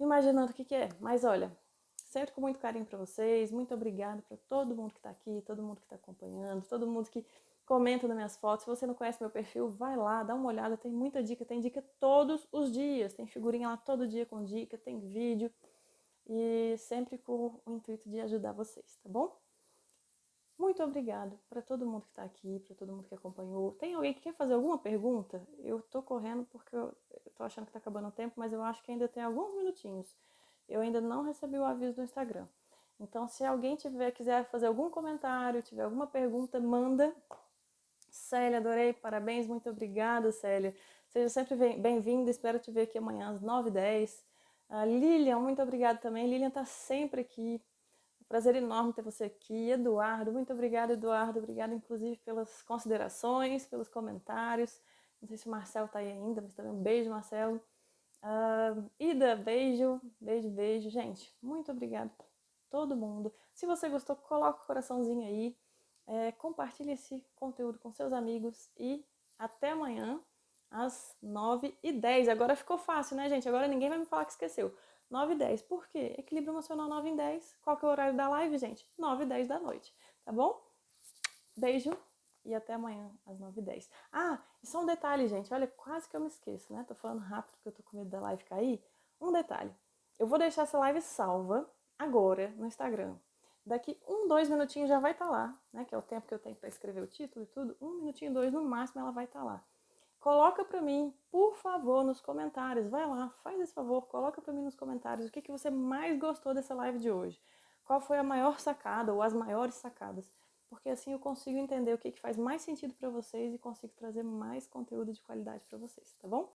imaginando o que é. Mas olha, sempre com muito carinho para vocês. Muito obrigada para todo mundo que está aqui, todo mundo que está acompanhando, todo mundo que comenta nas minhas fotos. Se você não conhece meu perfil, vai lá, dá uma olhada. Tem muita dica, tem dica todos os dias. Tem figurinha lá todo dia com dica, tem vídeo. E sempre com o intuito de ajudar vocês, tá bom? Muito obrigada para todo mundo que está aqui, para todo mundo que acompanhou. Tem alguém que quer fazer alguma pergunta? Eu tô correndo porque eu tô achando que tá acabando o tempo, mas eu acho que ainda tem alguns minutinhos. Eu ainda não recebi o aviso do Instagram. Então, se alguém quiser fazer algum comentário, tiver alguma pergunta, manda. Célia, adorei, parabéns, muito obrigada, Célia. Seja sempre bem-vinda, espero te ver aqui amanhã às 9h10. Lilian, muito obrigada também. Lilian tá sempre aqui. Prazer enorme ter você aqui. Eduardo, muito obrigada, Eduardo. Obrigada, inclusive, pelas considerações, pelos comentários. Não sei se o Marcelo está aí ainda, mas também um beijo, Marcelo. Ida, beijo, beijo, beijo. Gente, muito obrigada a todo mundo. Se você gostou, coloca o coraçãozinho aí. Compartilhe esse conteúdo com seus amigos e até amanhã às 9h10. Agora ficou fácil, né, gente? Agora ninguém vai me falar que esqueceu. 9h10. Por quê? Equilíbrio emocional 9h10. Qual que é o horário da live, gente? 9h10 da noite. Tá bom? Beijo e até amanhã às 9h10. E só um detalhe, gente. Olha, quase que eu me esqueço, né? Tô falando rápido porque eu tô com medo da live cair. Um detalhe. Eu vou deixar essa live salva agora no Instagram. Daqui 2 minutinhos já vai estar lá, né? Que é o tempo que eu tenho para escrever o título e tudo. 1 minutinho, 2 no máximo ela vai estar lá. Coloca para mim, por favor, nos comentários. Vai lá, faz esse favor, coloca para mim nos comentários o que você mais gostou dessa live de hoje. Qual foi a maior sacada ou as maiores sacadas? Porque assim eu consigo entender o que faz mais sentido para vocês e consigo trazer mais conteúdo de qualidade para vocês, tá bom?